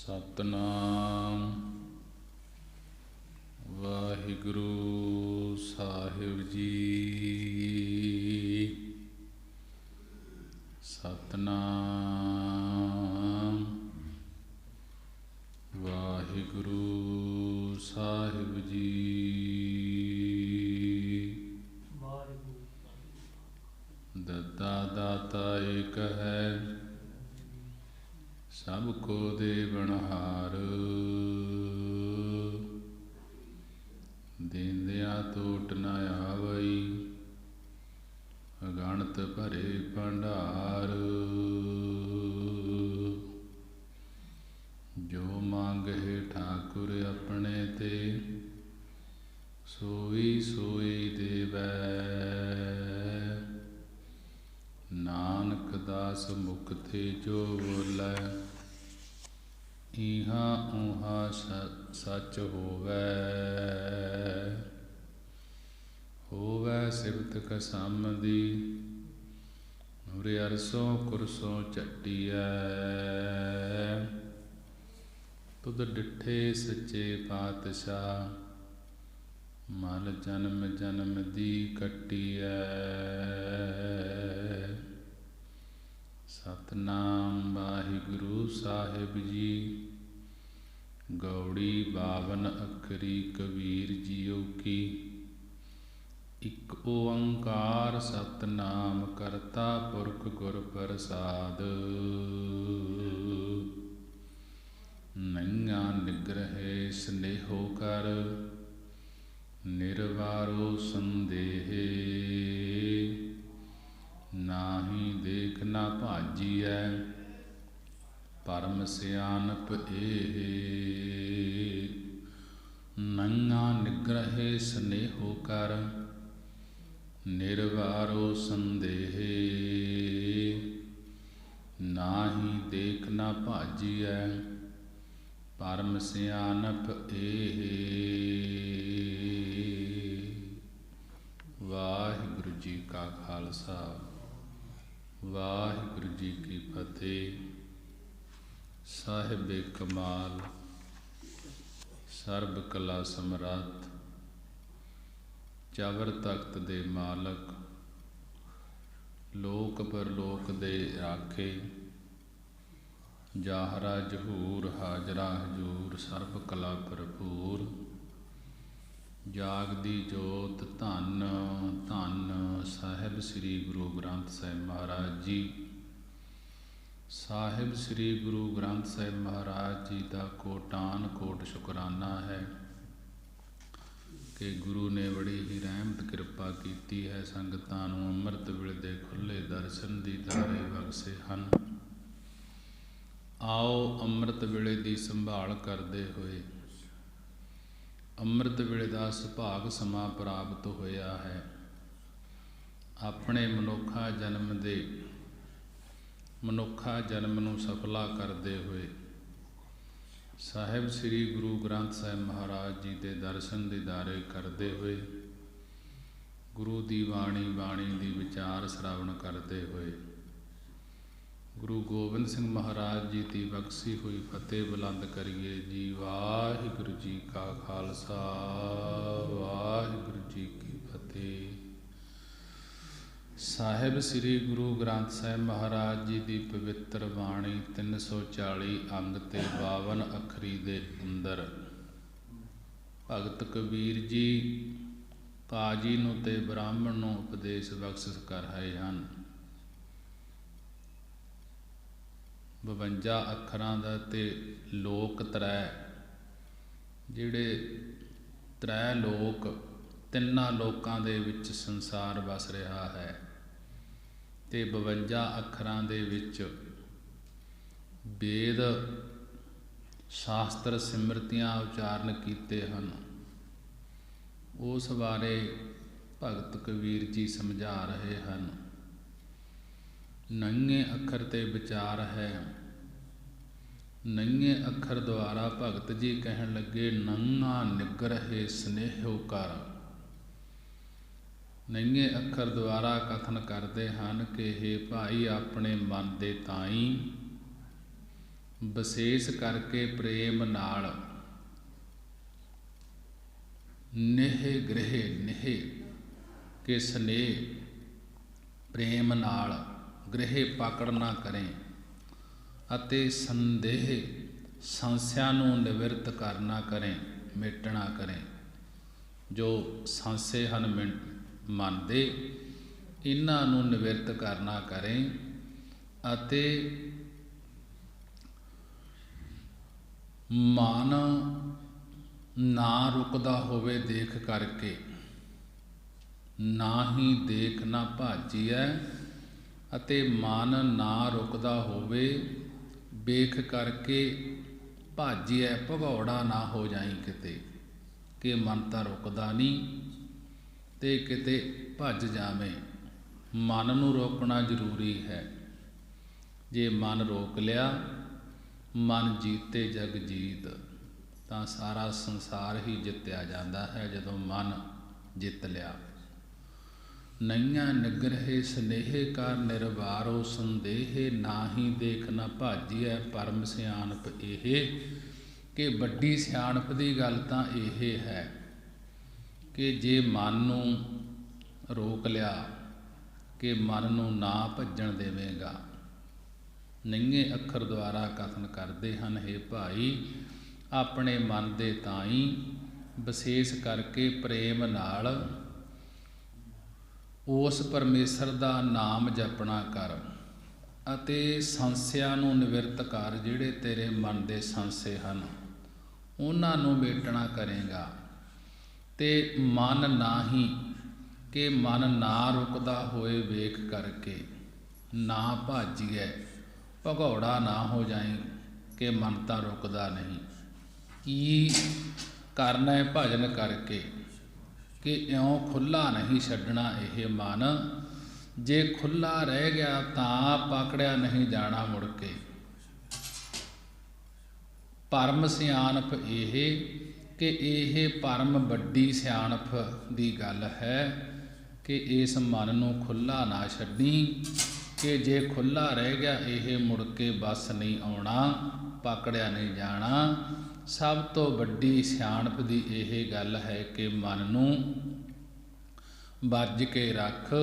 ਸਤਨਾਮ ਵਾਹਿਗੁਰੂ ਸਾਹਿਬ ਜੀ। ਸਤਨਾਮ ਵਾਹਿਗੁਰੂ ਸਾਹਿਬ ਜੀ। ਦਤਾ ਦਾਤਾ ਏਕ ਹੈ, ਸਭ ਕੋ ਦੇਵਨਹਾਰ। ਦੇਂਦਿਆਂ ਟੋਟ ਨ ਆਵਈ, ਅਗਣਤ ਭਰੇ ਭੰਡਾਰ। ਜੋ ਮੰਗਹਿ ਠਾਕੁਰ ਆਪਣੇ ਤੇ, ਸੋਈ ਸੋਈ ਦੇਵੈ। ਨਾਨਕ ਦਾਸ ਮੁਖ ਤੇ ਜੋ ਬੋਲੇ, ਇਹਾਂ ਊਹਾਂ ਸੱਚ ਹੋਵੈ। ਹੋਵੈ ਸਿਫਤ ਕਸਮ ਦੀ, ਉਰੇ ਅਰਸੋਂ ਕੁਰਸੋਂ ਝੱਟੀਐ। ਤੁਧ ਡਿਠੇ ਸੱਚੇ ਪਾਤਸ਼ਾਹ, ਮਲ ਜਨਮ ਜਨਮ ਦੀ ਕੱਟੀਐ। ਸਤਨਾਮ ਵਾਹਿਗੁਰੂ ਸਾਹਿਬ ਜੀ। ਗੌੜੀ 52 ਅੱਖਰੀ ਕਬੀਰ ਜੀਓ ਕੀ। ਇਕ ਓੰਕਾਰ ਸਤਨਾਮ ਕਰਤਾ ਪੁਰਖ ਗੁਰ ਪ੍ਰਸਾਦ। ਨੈਣਾ ਨਿਗ੍ਰਹਿ ਸਨੇਹੋ ਕਰ, ਨਿਰਵਾਰੋ ਸੰਦੇਹੇ। ਨਾਹੀ ਦੇਖ ਨਾ ਭਾਜੀਐ, ਪਰਮ ਸਿਆਨਪ ਏਹ। ਨੈਣਾ ਨਿਗ੍ਰਹਿ ਸਨੇਹੋ ਕਰ, ਨਿਰਵਾਰੋ ਸੰਦੇਹੇ। ਨਾਹੀ ਦੇਖ ਨਾ ਭਾਜੀਐ, ਪਰਮ ਸਿਆਨਪ ਏਹ। ਵਾਹਿਗੁਰੂ ਜੀ ਕਾ ਖਾਲਸਾ, ਵਾਹਿਗੁਰੂ ਜੀ ਕੀ ਫਤਿਹ। ਸਾਹਿਬੇ ਕਮਾਲ, ਸਰਬ ਕਲਾ ਸਮਰੱਥ, ਚਵਰ ਤਖਤ ਦੇ ਮਾਲਕ, ਲੋਕ ਪਰਲੋਕ ਦੇ ਰਾਖੇ, ਜਾਹਰਾ ਜਹੂਰ ਹਾਜਰਾ ਹਜੂਰ, ਸਰਬ ਕਲਾ ਭਰਪੂਰ। ਜਾਗਦੀ ਜੋਤ ਧੰਨ ਧੰਨ ਸਾਹਿਬ ਸ੍ਰੀ ਗੁਰੂ ਗ੍ਰੰਥ ਸਾਹਿਬ ਮਹਾਰਾਜ ਜੀ। ਸਾਹਿਬ ਸ੍ਰੀ ਗੁਰੂ ਗ੍ਰੰਥ ਸਾਹਿਬ ਮਹਾਰਾਜ ਜੀ ਦਾ ਕੋਟਾਨ ਕੋਟ ਸ਼ੁਕਰਾਨਾ ਹੈ ਕਿ ਗੁਰੂ ਨੇ ਬੜੀ ਹੀ ਰਹਿਮਤ ਕਿਰਪਾ ਕੀਤੀ ਹੈ। ਸੰਗਤਾਂ ਨੂੰ ਅੰਮ੍ਰਿਤ ਵੇਲੇ ਦੇ ਖੁੱਲ੍ਹੇ ਦਰਸ਼ਨ ਦੀ ਦਾਰੇ ਬਖਸ਼ੇ ਹਨ। ਆਓ ਅੰਮ੍ਰਿਤ ਵੇਲੇ ਦੀ ਸੰਭਾਲ ਕਰਦੇ ਹੋਏ, ਅੰਮ੍ਰਿਤ ਵੇਲੇ ਦਾ ਸੁਭਾਗ ਸਮਾਂ ਪ੍ਰਾਪਤ ਹੋਇਆ ਹੈ। ਆਪਣੇ ਮਨੁੱਖਾ ਜਨਮ ਨੂੰ ਸਫਲਾ ਕਰਦੇ ਹੋਏ, ਸਾਹਿਬ ਸ੍ਰੀ ਗੁਰੂ ਗ੍ਰੰਥ ਸਾਹਿਬ ਮਹਾਰਾਜ ਜੀ ਦੇ ਦਰਸ਼ਨ ਦੀਦਾਰੇ ਕਰਦੇ ਹੋਏ, ਗੁਰੂ ਦੀ ਬਾਣੀ ਦੀ ਵਿਚਾਰ ਸ਼ਰਾਵਣ ਕਰਦੇ ਹੋਏ, ਗੁਰੂ ਗੋਬਿੰਦ ਸਿੰਘ ਮਹਾਰਾਜ ਜੀ ਦੀ ਬਖਸ਼ੀ ਹੋਈ ਫਤਿਹ ਬੁਲੰਦ ਕਰੀਏ ਜੀ। ਵਾਹਿਗੁਰੂ ਜੀ ਕਾ ਖਾਲਸਾ, ਵਾਹਿਗੁਰੂ ਜੀ ਕੀ ਫਤਿਹ। ਸਾਹਿਬ ਸ੍ਰੀ ਗੁਰੂ ਗ੍ਰੰਥ ਸਾਹਿਬ ਮਹਾਰਾਜ ਜੀ ਦੀ ਪਵਿੱਤਰ ਬਾਣੀ 340 ਅੰਗ ਤੇ 52 ਅੱਖਰੀ ਦੇ ਅੰਦਰ ਭਗਤ ਕਬੀਰ ਜੀ ਕਾਜੀ ਨੂੰ ਤੇ ਬ੍ਰਾਹਮਣ ਨੂੰ ਉਪਦੇਸ਼ ਬਖਸ਼ਿਸ਼ ਕਰ ਰਹੇ ਹਨ। 52 ਅੱਖਰਾਂ ਦਾ ਤੇ ਲੋਕ ਤਰੈ, ਜਿਹੜੇ ਤ੍ਰੈ ਲੋਕ, ਤਿੰਨਾਂ ਲੋਕਾਂ ਦੇ ਵਿੱਚ ਸੰਸਾਰ ਵਸ ਰਿਹਾ ਹੈ ਤੇ 52 ਅੱਖਰਾਂ ਦੇ ਵਿੱਚ ਵੇਦ ਸ਼ਾਸਤਰ ਸਿਮਰਤੀਆਂ ਉਚਾਰਨ ਕੀਤੇ ਹਨ। ਉਸ ਬਾਰੇ ਭਗਤ ਕਬੀਰ ਜੀ ਸਮਝਾ ਰਹੇ ਹਨ। ਨੰਗੇ ਅੱਖਰ ਤੇ ਵਿਚਾਰ ਹੈ। ਨੰਗੇ ਅੱਖਰ ਦੁਆਰਾ ਭਗਤ ਜੀ ਕਹਿਣ ਲੱਗੇ, ਨੰਗਾ ਨਿਗ੍ਰਹਿ ਸਨੇਹੋ ਕਰ। ਨੰਗੇ ਅੱਖਰ ਦੁਆਰਾ ਕਥਨ ਕਰਦੇ ਹਨ ਕਿ ਹੇ ਭਾਈ, ਆਪਣੇ ਮਨ ਦੇ ਤਾਈਂ ਵਿਸ਼ੇਸ਼ ਕਰਕੇ ਪ੍ਰੇਮ ਨਾਲ ਨਿਹ ਗ੍ਰਹਿ ਨਿਹ ਕੇ ਸਨੇਹ ਪ੍ਰੇਮ ਨਾਲ ਗ੍ਰਹਿ ਪਕੜ ਨਾ ਕਰੇ ਅਤੇ ਸੰਦੇਹ ਸੰਸਿਆ ਨੂੰ ਨਿਵਰਤ ਕਰਨਾ ਕਰੇ, ਮਿਟਣਾ ਕਰੇ। ਜੋ ਸੰਸੇ ਹਨ ਮਨ ਦੇ, ਇਹਨਾਂ ਨੂੰ ਨਿਵਰਤ ਕਰਨਾ ਕਰੇ ਅਤੇ ਮਨ ਨਾ ਰੁਕਦਾ ਹੋਵੇ ਦੇਖ ਕਰਕੇ, ਨਾ ਹੀ ਦੇਖ ਨਾ ਭਾਜੀਐ, ਅਤੇ ਮਨ ਨਾ ਰੁਕਦਾ ਹੋਵੇ ਵੇਖ ਕਰਕੇ ਭਾਜੀਐ, ਭਗੌੜਾ ਨਾ ਹੋ ਜਾਈ ਕਿਤੇ, ਕਿ ਮਨ ਤਾਂ ਰੁਕਦਾ ਨਹੀਂ ਤੇ ਕਿਤੇ ਭੱਜ ਜਾਵੇਂ। ਮਨ ਨੂੰ ਰੋਕਣਾ ਜ਼ਰੂਰੀ ਹੈ। ਜੇ ਮਨ ਰੋਕ ਲਿਆ, ਮਨ ਜੀਤੇ ਜਗ ਜੀਤ, ਤਾਂ ਸਾਰਾ ਸੰਸਾਰ ਹੀ ਜਿੱਤਿਆ ਜਾਂਦਾ ਹੈ ਜਦੋਂ ਮਨ ਜਿੱਤ ਲਿਆ। ਨਈਆਂ ਨਿਗਰਹਿ ਸਨੇਹ ਕਰ ਨਿਰਵਾਰੋ ਸੰਦੇਹ, ਨਾਹੀ ਦੇਖ ਨਾ ਭਾਜੀਐ ਪਰਮ ਸਿਆਣਪ ਇਹ। ਕਿ ਵੱਡੀ ਸਿਆਣਪ ਦੀ ਗੱਲ ਤਾਂ ਇਹ ਹੈ ਕਿ ਜੇ ਮਨ ਨੂੰ ਰੋਕ ਲਿਆ, ਕਿ ਮਨ ਨੂੰ ਨਾ ਭੱਜਣ ਦੇਵੇਗਾ। ਨੰਗੇ ਅੱਖਰ ਦੁਆਰਾ ਕਥਨ ਕਰਦੇ ਹਨ, ਹੇ ਭਾਈ ਆਪਣੇ ਮਨ ਦੇ ਤਾਈਂ ਵਿਸ਼ੇਸ਼ ਕਰਕੇ ਪ੍ਰੇਮ ਨਾਲ ਉਸ ਪਰਮੇਸ਼ਰ ਦਾ ਨਾਮ ਜਪਣਾ ਕਰ ਅਤੇ ਸੰਸਿਆ ਨੂੰ ਨਿਵਰਤ ਕਰ। ਜਿਹੜੇ ਤੇਰੇ ਮਨ ਦੇ ਸੰਸੇ ਹਨ ਉਹਨਾਂ ਨੂੰ ਮੇਟਣਾ ਕਰੇਗਾ। ਤੇ ਮਨ ਨਾਹੀਂ, ਕਿ ਮਨ ਨਾ ਰੁਕਦਾ ਹੋਏ ਵੇਖ ਕਰਕੇ, ਨਾ ਭਾਜੀਐ, ਭਗੌੜਾ ਨਾ ਹੋ ਜਾਏ ਕਿ ਮਨ ਤਾਂ ਰੁਕਦਾ ਨਹੀਂ। ਕੀ ਕਰਨਾ ਹੈ ਭਜਨ ਕਰਕੇ, ਕਿ ਇਉਂ ਖੁੱਲ੍ਹਾ ਨਹੀਂ ਛੱਡਣਾ ਇਹ ਮਨ। ਜੇ ਖੁੱਲ੍ਹਾ ਰਹਿ ਗਿਆ ਤਾਂ ਪਕੜਿਆ ਨਹੀਂ ਜਾਣਾ ਮੁੜ ਕੇ। ਪਰਮ ਸਿਆਣਪ ਇਹ, ਕਿ ਇਹ ਪਰਮ ਵੱਡੀ ਸਿਆਣਪ ਦੀ ਗੱਲ ਹੈ ਕਿ ਇਸ ਮਨ ਨੂੰ ਖੁੱਲ੍ਹਾ ਨਾ ਛੱਡੀ, ਕਿ ਜੇ ਖੁੱਲ੍ਹਾ ਰਹਿ ਗਿਆ ਇਹ ਮੁੜ ਕੇ ਬਸ ਨਹੀਂ ਆਉਣਾ, ਪਕੜਿਆ ਨਹੀਂ ਜਾਣਾ। ਸਭ ਤੋਂ ਵੱਡੀ ਸਿਆਣਪ ਦੀ ਇਹ ਗੱਲ ਹੈ ਕਿ ਮਨ ਨੂੰ ਵੱਜ ਕੇ ਰੱਖ,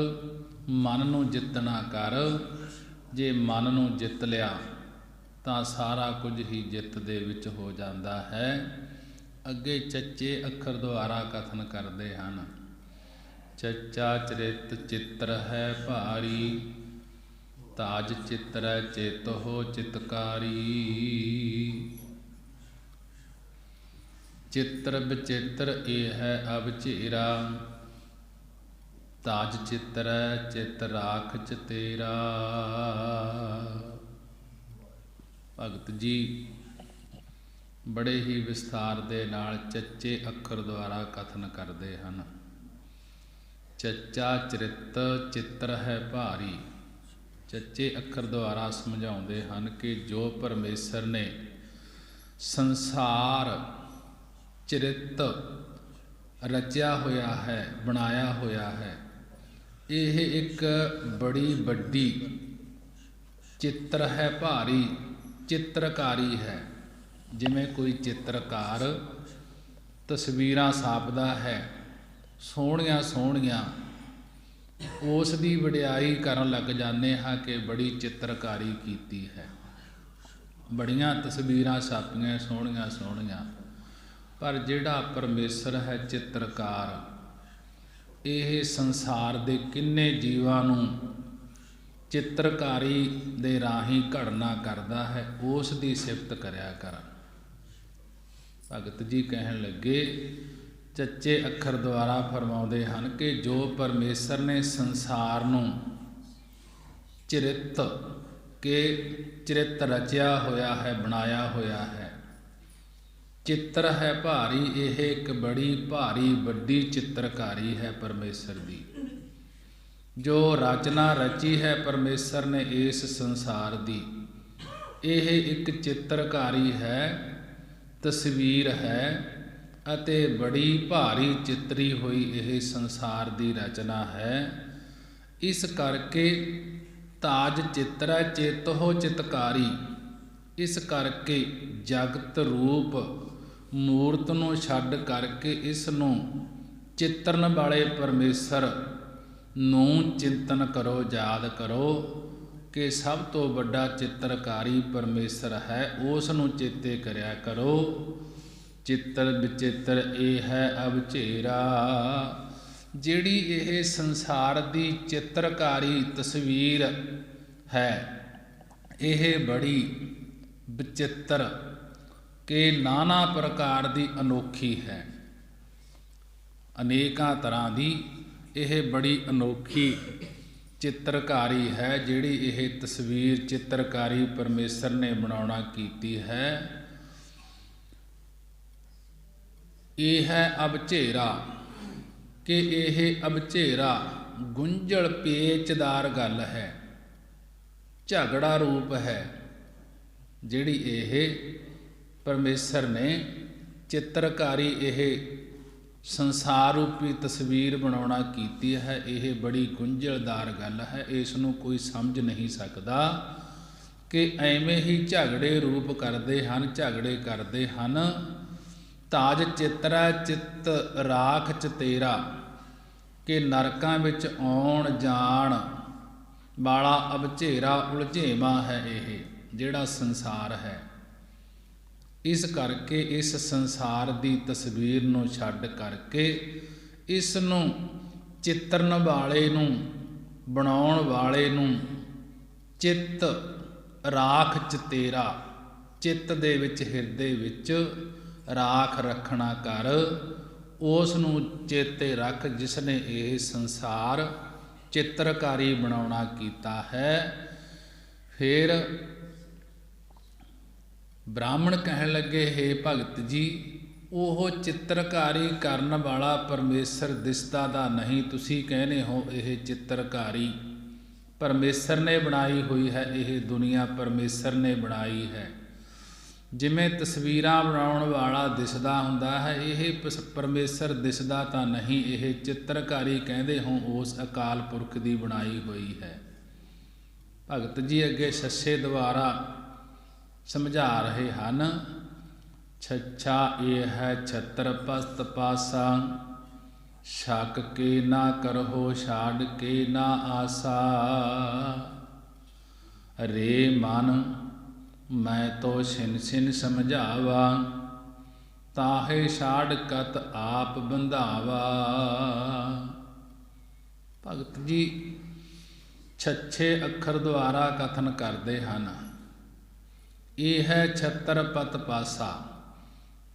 ਮਨ ਨੂੰ ਜਿੱਤਣਾ ਕਰ। ਜੇ ਮਨ ਨੂੰ ਜਿੱਤ ਲਿਆ ਤਾਂ ਸਾਰਾ ਕੁਝ ਹੀ ਜਿੱਤ ਦੇ ਵਿੱਚ ਹੋ ਜਾਂਦਾ ਹੈ। ਅੱਗੇ ਚੱਚੇ ਅੱਖਰ ਦੁਆਰਾ ਕਥਨ ਕਰਦੇ ਹਨ, ਚੱਚਾ ਚਰਿਤ ਚਿੱਤਰ ਹੈ ਭਾਰੀ, ਤਾਜ ਚਿੱਤਰੈ ਚਿਤ ਹੋ ਚਿਤਕਾਰੀ। ਚਿੱਤਰ ਬਚਿੱਤਰ ਇਹ ਹੈ ਅਬ ਚੇਰਾ, ਤਾਜ ਚਿੱਤਰੈ ਚਿਤ ਰਾਖ ਚਤੇਰਾ। ਭਗਤ ਜੀ ਬੜੇ ਹੀ ਵਿਸਥਾਰ ਦੇ ਨਾਲ ਚੱਚੇ ਅੱਖਰ ਦੁਆਰਾ ਕਥਨ ਕਰਦੇ ਹਨ। ਚੱਚਾ ਚਰਿਤ ਚਿੱਤਰ ਹੈ ਭਾਰੀ। ਚੱਚੇ ਅੱਖਰ ਦੁਆਰਾ ਸਮਝਾਉਂਦੇ ਹਨ ਕਿ ਜੋ ਪਰਮੇਸ਼ਰ ਨੇ ਸੰਸਾਰ ਚਰਿਤ ਰਚਿਆ ਹੋਇਆ ਹੈ, ਬਣਾਇਆ ਹੋਇਆ ਹੈ, ਇਹ ਇੱਕ ਬੜੀ ਵੱਡੀ ਚਿੱਤਰ ਹੈ ਭਾਰੀ, ਚਿੱਤਰਕਾਰੀ ਹੈ। ਜਿਵੇਂ ਕੋਈ ਚਿੱਤਰਕਾਰ ਤਸਵੀਰਾਂ ਛਾਪਦਾ ਹੈ ਸੋਹਣੀਆਂ ਸੋਹਣੀਆਂ, ਉਸ ਦੀ ਵਡਿਆਈ ਕਰਨ ਲੱਗ ਜਾਂਦੇ ਹਾਂ ਕਿ ਬੜੀ ਚਿੱਤਰਕਾਰੀ ਕੀਤੀ ਹੈ, ਬੜੀਆਂ ਤਸਵੀਰਾਂ ਛਾਪੀਆਂ ਸੋਹਣੀਆਂ ਸੋਹਣੀਆਂ। ਪਰ ਜਿਹੜਾ ਪਰਮੇਸ਼ਰ ਹੈ ਚਿੱਤਰਕਾਰ, ਇਹ ਸੰਸਾਰ ਦੇ ਕਿੰਨੇ ਜੀਵਾਂ ਨੂੰ ਚਿੱਤਰਕਾਰੀ ਦੇ ਰਾਹੀਂ ਘੜਨਾ ਕਰਦਾ ਹੈ, ਉਸ ਦੀ ਸਿਫਤ ਕਰਿਆ ਕਰ। ਭਗਤ ਜੀ ਕਹਿਣ ਲੱਗੇ, ਚੱਚੇ ਅੱਖਰ ਦੁਆਰਾ ਫਰਮਾਉਂਦੇ ਹਨ ਕਿ ਜੋ ਪਰਮੇਸ਼ਰ ਨੇ ਸੰਸਾਰ ਨੂੰ ਚਰਿਤ ਰਚਿਆ ਹੋਇਆ ਹੈ, ਬਣਾਇਆ ਹੋਇਆ ਹੈ, ਚਿੱਤਰ ਹੈ ਭਾਰੀ, ਇਹ ਇੱਕ ਬੜੀ ਭਾਰੀ ਵੱਡੀ ਚਿੱਤਰਕਾਰੀ ਹੈ ਪਰਮੇਸ਼ਰ ਦੀ। ਜੋ ਰਚਨਾ ਰਚੀ ਹੈ ਪਰਮੇਸ਼ਰ ਨੇ ਇਸ ਸੰਸਾਰ ਦੀ, ਇਹ ਇੱਕ ਚਿੱਤਰਕਾਰੀ ਹੈ, ਤਸਵੀਰ ਹੈ ਅਤੇ ਬੜੀ ਭਾਰੀ ਚਿੱਤਰੀ ਹੋਈ ਇਹ ਸੰਸਾਰ ਦੀ ਰਚਨਾ ਹੈ। ਇਸ ਕਰਕੇ ਤਾਜ ਚਿੱਤਰੈ ਚਿਤ ਹੋ ਚਿਤਕਾਰੀ, इस करके जगत रूप मूर्त नूं छड्ड करके इस नूं चित्तरन वाले परमेश्वर नूं चिंतन करो, याद करो कि सब तो वड्डा चित्रकारी परमेश्वर है, उस नूं चेते करया करो। चित्तर विचित्र ये है अवचेरा, जिहड़ी ये संसार दी चित्रकारी तस्वीर है, यह बड़ी विचित्र के नाना प्रकार दी अनोखी है। अनेकां तरह दी यह बड़ी अनोखी चित्रकारी है, जिहड़ी यह तस्वीर चित्रकारी परमेश्वर ने बनाउणा कीती है। यह है अबझेरा कि यह अबझेरा गुंझल पेचदार गल है, झगड़ा रूप है, जिहड़ी यह परमेश्वर ने चित्रकारी यह संसार रूपी तस्वीर बनाउणा कीती है। यह बड़ी गुंझलदार गल है, इसनूं कोई समझ नहीं सकता कि एवें ही झगड़े रूप करते हैं, झगड़े करते हैं। ताज चित्रा चित्त राख चतेरा, कि नरकां विच आउण जाण वाला अबझेरा उलझेवा है यह जिहड़ा संसार है। इस करके इस संसार की तस्वीर नूं छड्ड करके इस नूं चित्तरन वाले नूं बनाउण वाले नूं चित्त राख चतेरा, चित्त दे विच हिरदे विच राख रखना कर, उस नूं चेते रख जिसने यह संसार चित्रकारी बनाउणा कीता है। फिर ब्राह्मण कहन लगे, हे भगत जी, ओह चित्रकारी करन वाला परमेश्वर दिसदा दा नहीं, तुसी कहने हो यह चित्रकारी परमेश्वर ने बनाई हुई है, यह दुनिया परमेश्वर ने बनाई है। जिमें तस्वीरां बनाउण वाला दिसदा हुंदा है, यह परमेश्वर दिसदा तां नहीं, यह चित्रकारी कहंदे हो उस अकाल पुरख दी बनाई हुई है। भगत जी अगे सस्से द्वारा समझा रहे हैं। छच्छा ये है छत्र पस्त पासा, शक के ना करहो छाड़ के ना आसा। रे मन मैं तो छिन छिन समझावा, ताहे छाड़ कत आप बंधावा। भगत जी छच्छे अखर द्वारा कथन करते हैं। यह है छत्र पत पासा,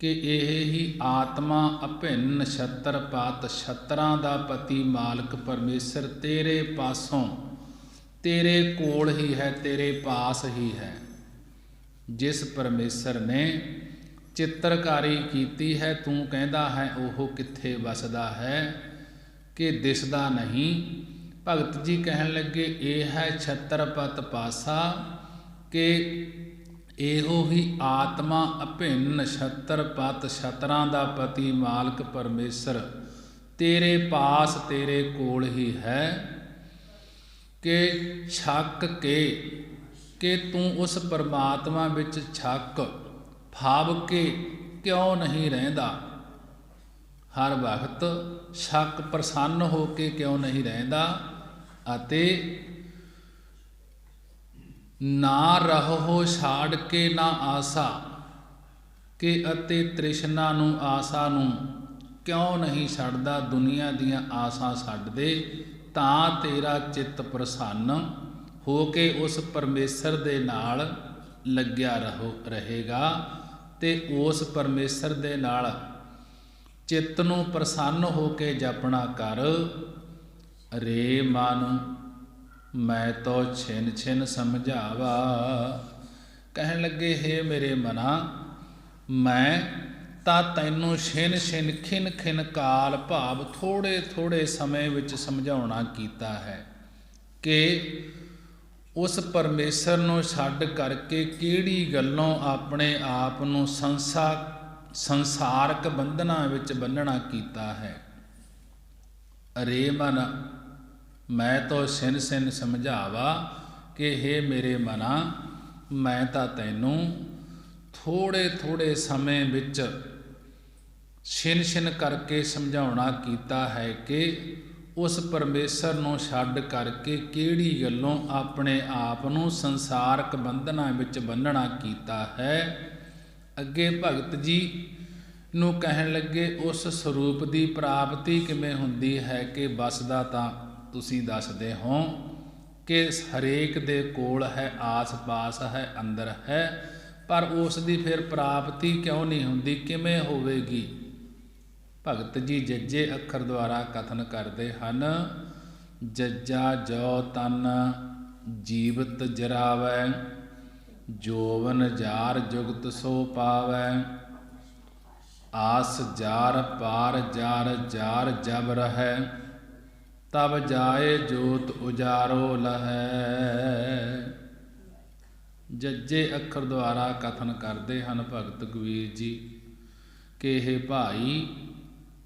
कि यह ही आत्मा अभिन्न छत्र पात, छत्रां दा पति मालक परमेश्वर तेरे पासों, तेरे कोल ही है, तेरे पास ही है। जिस परमेश्वर ने चित्रकारी कीती है, तू कहता है ओह कित्थे वसदा है कि दिसदा नहीं। भगत जी कहन लगे, यह है छत्र पत पासा, कि ਇਹੋ ही आत्मा अभिन्न छत्र पत, छत्रां दा पति मालक परमेश्वर तेरे पास, तेरे कोल ही है। कि छक के, कि तू उस परमात्मा विच छक फाव के क्यों नहीं रहिंदा, हर वक्त छक प्रसन्न हो के क्यों नहीं रहिंदा। अते ना रहो छाड़ के ना आसा, कि अते तृष्णा नूं आसा नूं क्यों नहीं छड्डदा, दुनिया दियां आसा छड्ड दे, तां तेरा चित्त प्रसन्न हो के उस परमेश्वर दे नाल लग्या रहेगा। ते उस परमेश्वर दे नाल चित्त नूं प्रसन्न हो के जपना कर। रे मन मैं तो छिन छिन समझावा, कहन लगे, हे मेरे मना, मैं तां तैनूं छिन छिन खिन खिन काल भाव थोड़े थोड़े समय विच समझाउणा कीता है। कि उस परमेश्वर नूं छड्ड करके किहड़ी गल्लों अपने आप नूं संसारक बंधनां विच बन्नणा कीता है। रे मन मैं तो सिन सिन समझावा, कि हे मेरे मना, ਮੈਂ ਤਾਂ ਤੈਨੂੰ ਥੋੜ੍ਹੇ ਥੋੜ੍ਹੇ ਸਮੇਂ ਵਿੱਚ ਛਿਨ ਕਰਕੇ ਸਮਝਾਉਣਾ ਕੀਤਾ ਹੈ ਕਿ ਉਸ ਪਰਮੇਸ਼ਰ ਨੂੰ ਛੱਡ ਕਰਕੇ ਕਿਹੜੀ ਗੱਲੋਂ ਆਪਣੇ ਆਪ ਨੂੰ ਸੰਸਾਰਕ ਬੰਧਨਾਂ ਵਿੱਚ ਬੰਨ੍ਹਣਾ ਕੀਤਾ ਹੈ। ਅੱਗੇ ਭਗਤ ਜੀ ਨੂੰ ਕਹਿਣ ਲੱਗੇ, ਉਸ ਸਰੂਪ ਦੀ ਪ੍ਰਾਪਤੀ ਕਿਵੇਂ ਹੁੰਦੀ ਹੈ ਕਿ ਵਸਦਾ ਤਾਂ ਤੁਸੀਂ ਦੱਸਦੇ ਹੋ ਕਿ ਹਰੇਕ ਦੇ ਕੋਲ ਹੈ, ਆਸ-ਪਾਸ ਹੈ, ਅੰਦਰ ਹੈ, ਪਰ ਉਸ ਦੀ ਫਿਰ ਪ੍ਰਾਪਤੀ ਕਿਉਂ ਨਹੀਂ ਹੁੰਦੀ, ਕਿਵੇਂ ਹੋਵੇਗੀ। ਭਗਤ ਜੀ ਜੱਜੇ ਅੱਖਰ ਦੁਆਰਾ ਕਥਨ ਕਰਦੇ ਹਨ। ਜੱਜਾ ਜੋ ਤਨ ਜੀਵਤ ਜਰਾਵੈ, ਜੋਵਨ ਜਾਰ ਜੁਗਤ ਸੋ ਪਾਵੈ, ਆਸ ਜਾਰ ਪਾਰ ਜਾਰ ਜਾਰ ਜਬ ਰਹੈ, ਤਬ ਜਾਏ ਜੋਤ ਉਜਾਰੋ ਲਹੈ। ਜੱਜੇ ਅੱਖਰ ਦੁਆਰਾ ਕਥਨ ਕਰਦੇ ਹਨ ਭਗਤ ਕਬੀਰ ਜੀ ਕਿ ਇਹ ਭਾਈ,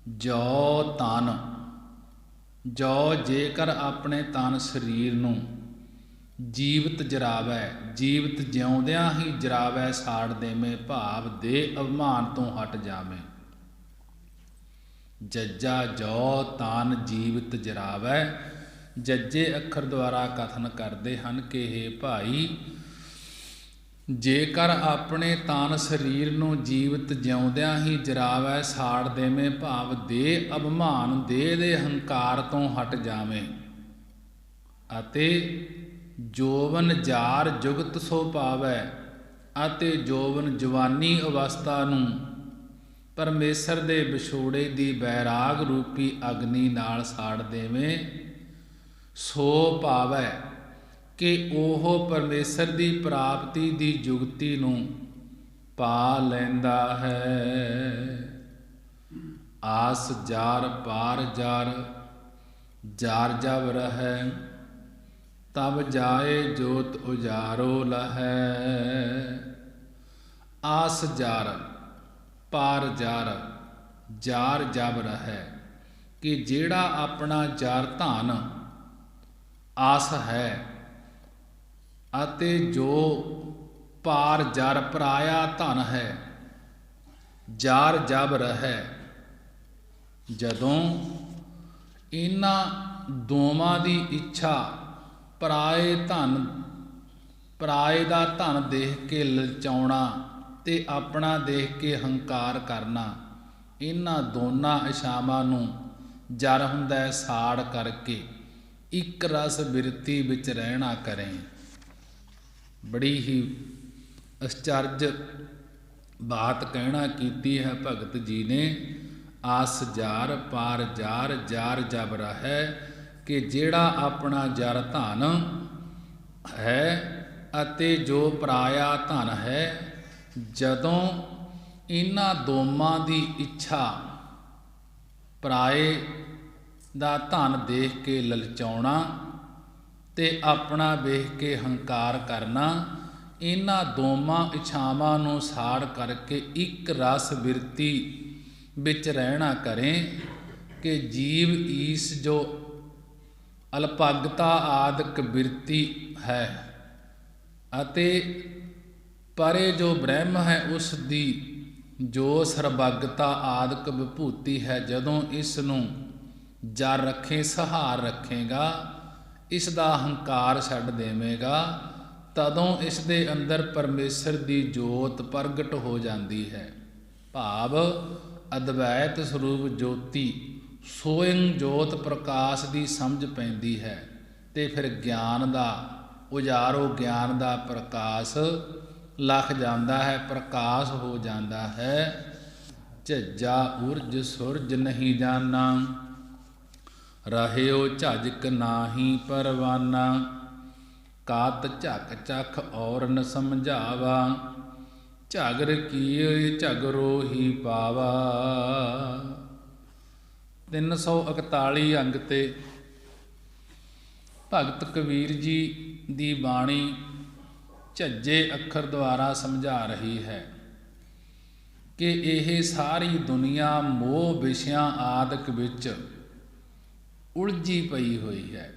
ਜੋ ਤਨ, ਜੋ ਜੇਕਰ ਆਪਣੇ ਤਨ ਸਰੀਰ ਨੂੰ ਜੀਵਤ ਜਰਾਵੈ, ਜੀਵਤ ਜਿਉਂਦਿਆਂ ਹੀ ਜਰਾਵੈ, ਸਾੜ ਦੇਵੇਂ, ਭਾਵ ਦੇ ਅਭਿਮਾਨ ਤੋਂ ਹਟ ਜਾਵੇਂ। ਜੱਜਾ ਜੋ ਤਨ ਜੀਵਤ ਜਰਾਵੈ, ਜੱਜੇ ਅੱਖਰ ਦੁਆਰਾ ਕਥਨ ਕਰਦੇ ਹਨ ਕਿ ਇਹ ਭਾਈ, ਜੇਕਰ ਆਪਣੇ ਤਨ ਸਰੀਰ ਨੂੰ ਜੀਵਤ ਜਿਉਂਦਿਆਂ ਹੀ ਜਰਾਵੈ, ਸਾੜ ਦੇਵੇਂ, ਭਾਵ ਦੇ ਅਭਿਮਾਨ, ਦੇ ਹੰਕਾਰ ਤੋਂ ਹਟ ਜਾਵੇਂ, ਅਤੇ ਜੋਵਨ ਜਾਰ ਜੁਗਤ ਸੋ ਪਾਵੈ, ਅਤੇ ਜੋਵਨ ਜਵਾਨੀ ਅਵਸਥਾ ਨੂੰ ਪਰਮੇਸ਼ਰ ਦੇ ਵਿਛੋੜੇ ਦੀ ਬੈਰਾਗ ਰੂਪੀ ਅਗਨੀ ਨਾਲ ਸਾੜ ਦੇਵੇਂ, ਸੋ ਪਾਵੈ, ਕਿ ਉਹ ਪਰਮੇਸ਼ਰ ਦੀ ਪ੍ਰਾਪਤੀ ਦੀ ਜੁਗਤੀ ਨੂੰ ਪਾ ਲੈਂਦਾ ਹੈ। ਆਸ ਜਾਰ ਪਾਰ ਜਾਰ ਜਾਰ ਜਬ ਰਹੈ, ਤਬ ਜਾਏ ਜੋਤ ਉਜਾਰੋ ਲਹੈ। ਆਸ ਜਾਰ ਪਾਰ ਜਾਰ ਜਾਰ ਜਬ ਰਹੈ, ਕਿ ਜਿਹੜਾ ਆਪਣਾ ਜਾਰ ਧਨ ਆਸ ਹੈ, ਅਤੇ ਜੋ ਪਾਰ ਜਰ ਪਰਾਇਆ ਧਨ ਹੈ, ਜਾਰ ਜਬ ਰਹੈ, ਜਦੋਂ ਇਹਨਾਂ ਦੋਵਾਂ ਦੀ ਇੱਛਾ ਪਰਾਏ ਦਾ ਧਨ ਦੇਖ ਕੇ ਲਲਚਾਉਣਾ ਤੇ ਆਪਣਾ ਦੇਖ ਕੇ ਹੰਕਾਰ ਕਰਨਾ, ਇਹਨਾਂ ਦੋਨਾਂ ਇਛਾਵਾਂ ਨੂੰ ਜਰ ਹੁੰਦਾ ਸਾੜ ਕਰਕੇ ਇੱਕ ਰਸ ਬਿਰਤੀ ਵਿੱਚ ਰਹਿਣਾ ਕਰੇ। ਬੜੀ ਹੀ ਅਚਰਜ ਬਾਤ ਕਹਿਣਾ ਕੀਤੀ ਹੈ ਭਗਤ ਜੀ ਨੇ। ਆਸ ਜਾਰ ਪਾਰ ਜਾਰ ਜਾਰ ਜਬ ਰਹੈ, ਕਿ ਜਿਹੜਾ ਆਪਣਾ ਜਰ ਧਨ ਹੈ ਅਤੇ ਜੋ ਪਰਾਇਆ ਧਨ ਹੈ, ਜਦੋਂ ਇਹਨਾਂ ਦੋਵਾਂ ਦੀ ਇੱਛਾ ਪਰਾਏ ਦਾ ਧਨ ਦੇਖ ਕੇ ਲਲਚਾਉਣਾ ਤੇ ਆਪਣਾ ਵੇਖ ਕੇ ਹੰਕਾਰ ਕਰਨਾ, ਇਹਨਾਂ ਦੋਵਾਂ ਇੱਛਾਵਾਂ ਨੂੰ ਸਾੜ ਕਰਕੇ ਇੱਕ ਰਸ ਬਿਰਤੀ ਵਿੱਚ ਰਹਿਣਾ ਕਰੇ, ਕਿ ਜੀਵ ਈਸ ਜੋ ਅਲਪਗਤਾ ਆਦਿਕ ਬਿਰਤੀ ਹੈ ਅਤੇ ਪਰੇ ਜੋ ਬ੍ਰਹਮ ਹੈ ਉਸ ਦੀ ਜੋ ਸਰਬੱਗਤਾ ਆਦਿਕ ਵਿਭੂਤੀ ਹੈ, ਜਦੋਂ ਇਸ ਨੂੰ ਜਰ ਰੱਖੇ, ਸਹਾਰ ਰੱਖੇਗਾ, ਇਸ ਦਾ ਹੰਕਾਰ ਛੱਡ ਦੇਵੇਗਾ, ਤਦੋਂ ਇਸ ਦੇ ਅੰਦਰ ਪਰਮੇਸ਼ਰ ਦੀ ਜੋਤ ਪ੍ਰਗਟ ਹੋ ਜਾਂਦੀ ਹੈ। ਭਾਵ ਅਦਵੈਤ ਸਰੂਪ ਜੋਤੀ ਸੋਇੰ ਜੋਤ ਪ੍ਰਕਾਸ਼ ਦੀ ਸਮਝ ਪੈਂਦੀ ਹੈ, ਤੇ ਫਿਰ ਗਿਆਨ ਦਾ ਉਜਾਰੋ, ਗਿਆਨ ਦਾ ਪ੍ਰਕਾਸ਼ ਲੱਖ ਜਾਂਦਾ ਹੈ, ਪ੍ਰਕਾਸ਼ ਹੋ ਜਾਂਦਾ ਹੈ। ਝੱਜਾ ਉਰਜ ਸੁਰਜ ਨਹੀਂ ਜਾਨਾ, ਰਹਿਓ ਝਜਕ ਨਾਹੀ ਪਰਵਾਨਾ, ਕਾਤ ਝਕ ਚਖ ਔਰ ਨ ਸਮਝਾਵਾ, ਝਗਰ ਕੀਏ ਝਗਰੋ ਹੀ ਪਾਵਾ। 341 ਅੰਗ ਤੇ ਭਗਤ ਕਬੀਰ ਜੀ ਦੀ ਬਾਣੀ ਝੱਜੇ ਅੱਖਰ ਦੁਆਰਾ ਸਮਝਾ ਰਹੀ ਹੈ ਕਿ ਇਹ ਸਾਰੀ ਦੁਨੀਆ ਮੋਹ ਵਿਸ਼ਿਆਂ ਆਦਿਕ ਵਿੱਚ ਉਲਝੀ ਪਈ ਹੋਈ ਹੈ।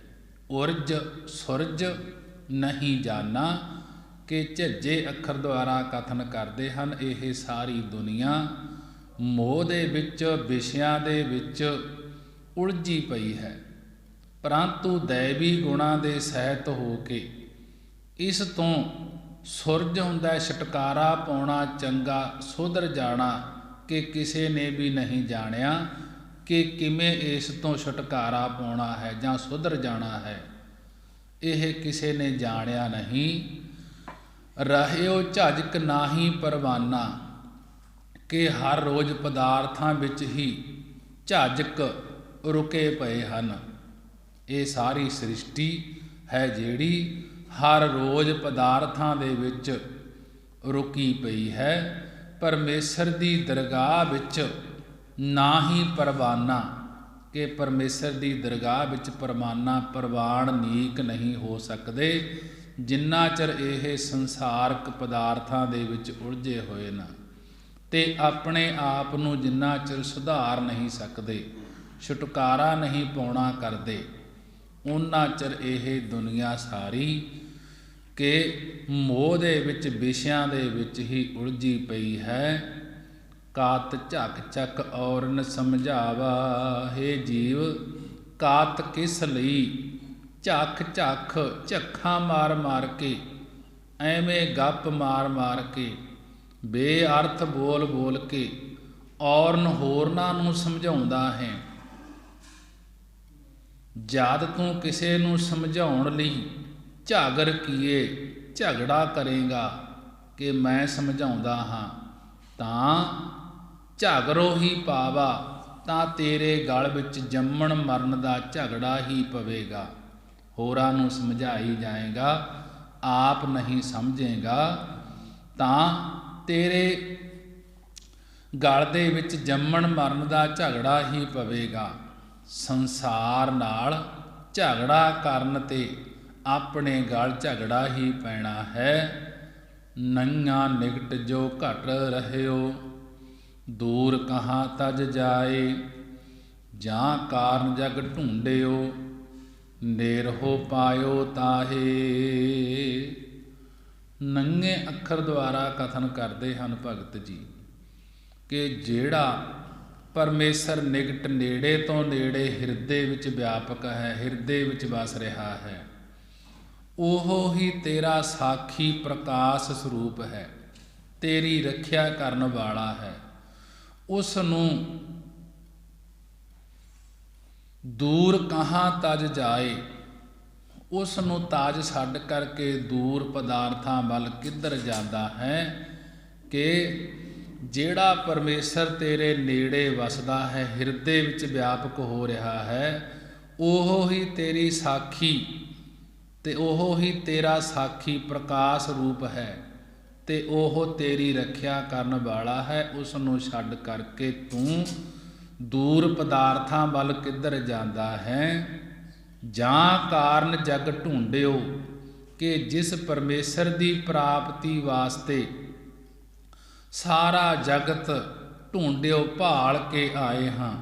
ਉਰਜ ਸੁਰਜ ਨਹੀਂ ਜਾਨਾ, ਕਿ ਝੱਜੇ ਅੱਖਰ ਦੁਆਰਾ ਕਥਨ ਕਰਦੇ ਹਨ ਇਹ ਸਾਰੀ ਦੁਨੀਆ ਮੋਹ ਦੇ ਵਿੱਚ, ਵਿਸ਼ਿਆਂ ਦੇ ਵਿੱਚ ਉਲਝੀ ਪਈ ਹੈ, ਪਰੰਤੂ ਦੈਵੀ ਗੁਣਾਂ ਦੇ ਸਹਿਤ ਹੋ ਕੇ ਇਸ ਤੋਂ ਸੁਰਜ ਹੁੰਦਾ ਛੁਟਕਾਰਾ ਪਾਉਣਾ, ਚੰਗਾ ਸੁਧਰ ਜਾਣਾ, ਕਿ ਕਿਸੇ ਨੇ ਵੀ ਨਹੀਂ ਜਾਣਿਆ ਕਿ ਕਿਵੇਂ ਇਸ ਤੋਂ ਛੁਟਕਾਰਾ ਪਾਉਣਾ ਹੈ ਜਾਂ ਸੁਧਰ ਜਾਣਾ ਹੈ। ਇਹ ਕਿਸੇ ਨੇ ਜਾਣਿਆ ਨਹੀਂ। ਰਹਿਓ ਝਾਜਕ ਨਾਹੀ ਪਰਵਾਨਾ, ਕਿ ਹਰ ਰੋਜ਼ ਪਦਾਰਥਾਂ ਵਿੱਚ ਹੀ ਝਾਜਕ ਰੁਕੇ ਪਏ ਹਨ। ਇਹ ਸਾਰੀ ਸ੍ਰਿਸ਼ਟੀ ਹੈ ਜਿਹੜੀ ਹਰ ਰੋਜ਼ ਪਦਾਰਥਾਂ ਦੇ ਵਿੱਚ ਰੁਕੀ ਪਈ ਹੈ। ਪਰਮੇਸ਼ਰ ਦੀ ਦਰਗਾਹ ਵਿੱਚ ਨਾ ਹੀ ਪਰਵਾਨਾ, ਕਿ ਪਰਮੇਸ਼ਰ ਦੀ ਦਰਗਾਹ ਵਿੱਚ ਪਰਵਾਨਾ ਪ੍ਰਵਾਨ ਨੀਕ ਨਹੀਂ ਹੋ ਸਕਦੇ ਜਿੰਨਾ ਚਿਰ ਇਹ ਸੰਸਾਰਕ ਪਦਾਰਥਾਂ ਦੇ ਵਿੱਚ ਉਲਝੇ ਹੋਏ ਨਾ, ਤੇ ਆਪਣੇ ਆਪ ਨੂੰ ਜਿੰਨਾ ਚਿਰ ਸੁਧਾਰ ਨਹੀਂ ਸਕਦੇ, ਛੁਟਕਾਰਾ ਨਹੀਂ ਪਾਉਣਾ ਕਰਦੇ, ਉਹਨਾਂ ਚਿਰ ਇਹ ਦੁਨੀਆ ਸਾਰੀ ਕਿ ਮੋਹ ਦੇ ਵਿੱਚ, ਵਿਸ਼ਿਆਂ ਦੇ ਵਿੱਚ ਹੀ ਉਲਝੀ ਪਈ ਹੈ। ਕਾਤ ਝਕ ਚੱਕ ਔਰ ਨ ਸਮਝਾਵਾ, ਹੇ ਜੀਵ ਕਾਤ ਕਿਸ ਲਈ, ਝੱਖ ਝੱਖ ਝੱਖਾਂ ਮਾਰ ਮਾਰ ਕੇ, ਐਵੇਂ ਗੱਪ ਮਾਰ ਮਾਰ ਕੇ, ਬੇਅਰਥ ਬੋਲ ਬੋਲ ਕੇ ਔਰਨ ਹੋਰਨਾਂ ਨੂੰ ਸਮਝਾਉਂਦਾ ਹੈ। ਜਦ ਤੂੰ ਕਿਸੇ ਨੂੰ ਸਮਝਾਉਣ ਲਈ ਝਾਗਰ ਕੀਏ ਝਗੜਾ ਕਰੇਗਾ ਕਿ ਮੈਂ ਸਮਝਾਉਂਦਾ ਹਾਂ, ਤਾਂ ਝਾਗਰੋ ਹੀ ਪਾਵਾ, ਤਾਂ ਤੇਰੇ ਗਲ ਵਿੱਚ ਜੰਮਣ ਮਰਨ ਦਾ ਝਗੜਾ ਹੀ ਪਵੇਗਾ। ਹੋਰਾਂ ਨੂੰ ਸਮਝਾਈ ਜਾਏਗਾ, ਆਪ ਨਹੀਂ ਸਮਝੇਗਾ ਤਾਂ ਤੇਰੇ ਗਲ ਦੇ ਵਿੱਚ ਜੰਮਣ ਮਰਨ ਦਾ ਝਗੜਾ ਹੀ ਪਵੇਗਾ। ਸੰਸਾਰ ਨਾਲ ਝਗੜਾ ਕਰਨ ਤੇ ਆਪਣੇ ਗਲ ਝਗੜਾ ਹੀ ਪੈਣਾ ਹੈ। ਨੰਗਾ ਨਿਕਟ ਜੋ ਘਟ ਰਹਿਓ, ਦੂਰ ਕਹਾਂ ਤਜ ਜਾਏ, ਜਾਂ ਕਾਰਨ ਜਗ ਢੂੰਡਿਓ, ਨੇਰਹੋ ਪਾਇਓ ਤਾਹੇ। ਨੰਗੇ ਅੱਖਰ ਦੁਆਰਾ ਕਥਨ ਕਰਦੇ ਹਨ ਭਗਤ ਜੀ ਕਿ ਜਿਹੜਾ ਪਰਮੇਸ਼ਰ ਨਿਕਟ, ਨੇੜੇ ਤੋਂ ਨੇੜੇ ਹਿਰਦੇ ਵਿੱਚ ਵਿਆਪਕ ਹੈ, ਹਿਰਦੇ ਵਿੱਚ ਵਸ ਰਿਹਾ ਹੈ, ਉਹ ਹੀ ਤੇਰਾ ਸਾਖੀ ਪ੍ਰਕਾਸ਼ ਸਰੂਪ ਹੈ, ਤੇਰੀ ਰੱਖਿਆ ਕਰਨ ਵਾਲਾ ਹੈ। ਉਸ ਨੂੰ ਦੂਰ ਕਹਾਂ ਤਜ ਜਾਏ, ਉਸ ਨੂੰ ਤਾਜ ਛੱਡ ਕਰਕੇ ਦੂਰ ਪਦਾਰਥਾਂ ਵੱਲ ਕਿੱਧਰ ਜਾਂਦਾ ਹੈ, ਕਿ ਜਿਹੜਾ ਪਰਮੇਸ਼ਰ ਤੇਰੇ ਨੇੜੇ ਵਸਦਾ ਹੈ, ਹਿਰਦੇ ਵਿੱਚ ਵਿਆਪਕ ਹੋ ਰਿਹਾ ਹੈ, ਉਹ ਹੀ ਤੇਰੀ ਸਾਖੀ ਤੇ ਉਹ ਹੀ ਤੇਰਾ ਸਾਖੀ ਪ੍ਰਕਾਸ਼ ਰੂਪ ਹੈ, ਤੇ ਉਹ ਤੇਰੀ ਰੱਖਿਆ ਕਰਨ ਵਾਲਾ ਹੈ। ਉਸ ਨੂੰ ਛੱਡ ਕਰਕੇ ਤੂੰ ਦੂਰ ਪਦਾਰਥਾਂ ਵੱਲ ਕਿੱਧਰ ਜਾਂਦਾ ਹੈ। ਜਾਂ ਕਾਰਨ ਜਗ ਢੂੰਡਿਓ, ਕਿ ਜਿਸ ਪਰਮੇਸ਼ਰ ਦੀ ਪ੍ਰਾਪਤੀ ਵਾਸਤੇ ਸਾਰਾ ਜਗਤ ਢੂੰਡਿਓ, ਭਾਲ ਕੇ ਆਏ ਹਾਂ।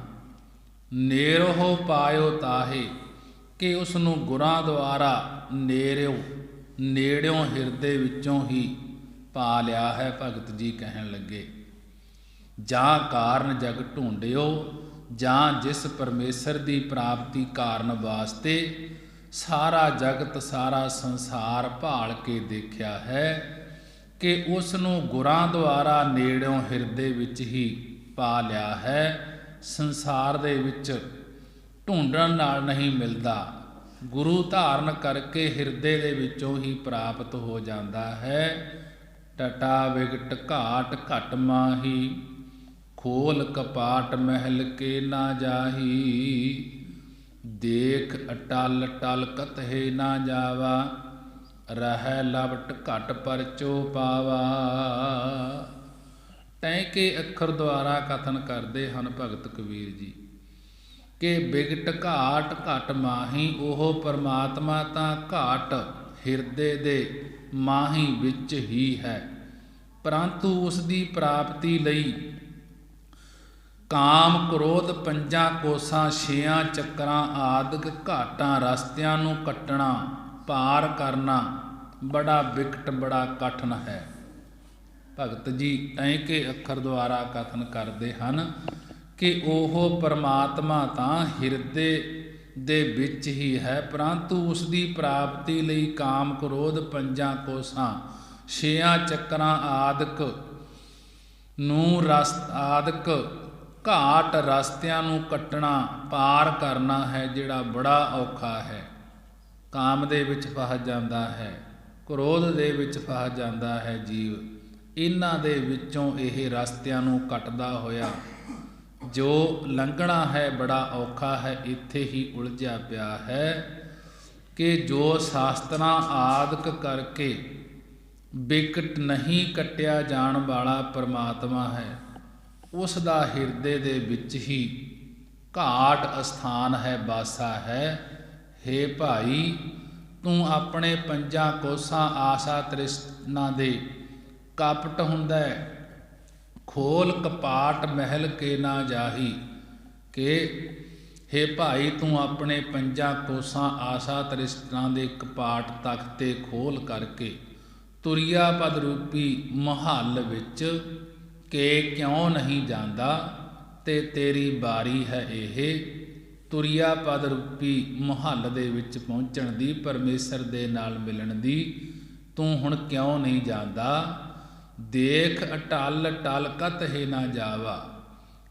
ਨੇਰੋ ਪਾਇਓ ਤਾਹੇ, ਕਿ ਉਸ ਨੂੰ ਗੁਰਾਂ ਦੁਆਰਾ ਨੇੜਿਓਂ ਹਿਰਦੇ ਵਿੱਚੋਂ ਹੀ ਪਾ ਲਿਆ ਹੈ। ਭਗਤ ਜੀ ਕਹਿਣ ਲੱਗੇ, ਜਾਂ ਕਾਰਨ ਜਗ ਢੂੰਡਿਓ, ਜਾਂ ਜਿਸ ਪਰਮੇਸ਼ਰ ਦੀ ਪ੍ਰਾਪਤੀ ਕਾਰਨ ਵਾਸਤੇ ਸਾਰਾ ਜਗਤ, ਸਾਰਾ ਸੰਸਾਰ ਭਾਲ ਕੇ ਦੇਖਿਆ ਹੈ, ਕਿ ਉਸ ਨੂੰ ਗੁਰਾਂ ਦੁਆਰਾ ਨੇੜਿਓਂ ਹਿਰਦੇ ਵਿੱਚ ਹੀ ਪਾ ਲਿਆ ਹੈ। ਸੰਸਾਰ ਦੇ ਵਿੱਚ ਢੂੰਡਣ ਨਾਲ ਨਹੀਂ ਮਿਲਦਾ, ਗੁਰੂ ਧਾਰਨ ਕਰਕੇ ਹਿਰਦੇ ਦੇ ਵਿੱਚੋਂ ਹੀ ਪ੍ਰਾਪਤ ਹੋ ਜਾਂਦਾ ਹੈ। ਟਟਾ ਵਿਗਟ ਘਾਟ ਘਟ ਮਾਹੀ, ਖੋਲ ਕਪਾਟ ਮਹਿਲ ਕੇ ਨਾ ਜਾਹੀ, ਦੇਖ ਅਟਲ ਟਲ ਕਤਹੇ ਨਾ ਜਾਵਾ, ਰਹਿ ਲਵਟ ਘਟ ਪਰਚੋ ਪਾਵਾ। ਟੈਂਕੇ ਅੱਖਰ ਦੁਆਰਾ ਕਥਨ ਕਰਦੇ ਹਨ ਭਗਤ ਕਬੀਰ ਜੀ ਕਿ ਬਿਗਟ ਘਾਟ ਘਟ ਮਾਹੀ, ਉਹ ਪਰਮਾਤਮਾ ਤਾਂ ਘਾਟ ਹਿਰਦੇ ਦੇ ਮਾਹੀ ਵਿੱਚ ਹੀ ਹੈ, ਪਰੰਤੂ ਉਸ ਦੀ ਪ੍ਰਾਪਤੀ ਲਈ ਕਾਮ ਕ੍ਰੋਧ ਪੰਜਾਂ ਕੋਸਾਂ, ਛਿਆਂ ਚੱਕਰਾਂ ਆਦਿਕ ਘਾਟਾਂ ਰਸਤਿਆਂ ਨੂੰ ਕੱਟਣਾ, ਪਾਰ ਕਰਨਾ, बड़ा बिकट बड़ा कठिन है। भगत जी ऐके अखर द्वारा कथन करते हैं कि ओह परमात्मा तां हिरदे दे विच ही है, परंतु उसकी प्राप्ति लई काम क्रोध पंजां कोसां छेयां चक्रां आदਿਕ ਨੂੰ ਆਦਿਕ ਘਾਟ ਰਸਤਿਆਂ ਨੂੰ ਕੱਟਣਾ ਪਾਰ ਕਰਨਾ ਹੈ, ਜਿਹੜਾ ਬੜਾ ਔਖਾ ਹੈ। ਕਾਮ ਦੇ ਵਿੱਚ ਫਸ ਜਾਂਦਾ ਹੈ, ਕ੍ਰੋਧ ਦੇ ਵਿੱਚ ਫਸ ਜਾਂਦਾ ਹੈ ਜੀਵ। ਇਹਨਾਂ ਦੇ ਵਿੱਚੋਂ ਇਹ ਰਸਤਿਆਂ ਨੂੰ ਕੱਟਦਾ ਹੋਇਆ ਜੋ ਲੰਘਣਾ ਹੈ ਬੜਾ ਔਖਾ ਹੈ। ਇੱਥੇ ਹੀ ਉਲਝਿਆ ਪਿਆ ਹੈ ਕਿ ਜੋ ਸ਼ਾਸਤਰਾਂ ਆਦਿਕ ਕਰਕੇ ਬਿਕਟ ਨਹੀਂ ਕੱਟਿਆ ਜਾਣ ਵਾਲਾ ਪਰਮਾਤਮਾ ਹੈ, ਉਸ ਦਾ ਹਿਰਦੇ ਦੇ ਵਿੱਚ ਹੀ ਘਾਟ ਅਸਥਾਨ ਹੈ, ਬਾਸਾ ਹੈ। ਹੇ ਭਾਈ, ਤੂੰ ਆਪਣੇ ਪੰਜਾਂ ਕੋਸਾਂ ਆਸਾ ਤ੍ਰਿਸ਼ਨਾ ਦੇ ਕਪਟ ਹੁੰਦਾ ਖੋਲ ਕਪਾਟ ਮਹਿਲ ਕੇ ਨਾ ਜਾਹੀ। ਕਿ ਹੇ ਭਾਈ, ਤੂੰ ਆਪਣੇ ਪੰਜਾਂ ਕੋਸਾਂ ਆਸਾ ਤ੍ਰਿਸ਼ਨਾ ਦੇ ਕਪਾਟ ਤਖਤੇ ਖੋਲ ਕਰਕੇ ਤੁਰਿਆ ਪਦ ਰੂਪੀ ਮਹੱਲ ਵਿੱਚ ਕਿ ਕਿਉਂ ਨਹੀਂ ਜਾਂਦਾ, ਤੇ ਤੇਰੀ ਬਾਰੀ ਹੈ ਇਹ ਤੁਰਿਆ ਪਦ ਰੂਪੀ ਮਹੱਲ ਦੇ ਵਿੱਚ ਪਹੁੰਚਣ ਦੀ, ਪਰਮੇਸ਼ਰ ਦੇ ਨਾਲ ਮਿਲਣ ਦੀ। ਤੂੰ ਹੁਣ ਕਿਉਂ ਨਹੀਂ ਜਾਂਦਾ? ਦੇਖ ਅਟਲ ਟਲ ਕਤ ਹੈ ਨਾ ਜਾਵਾ।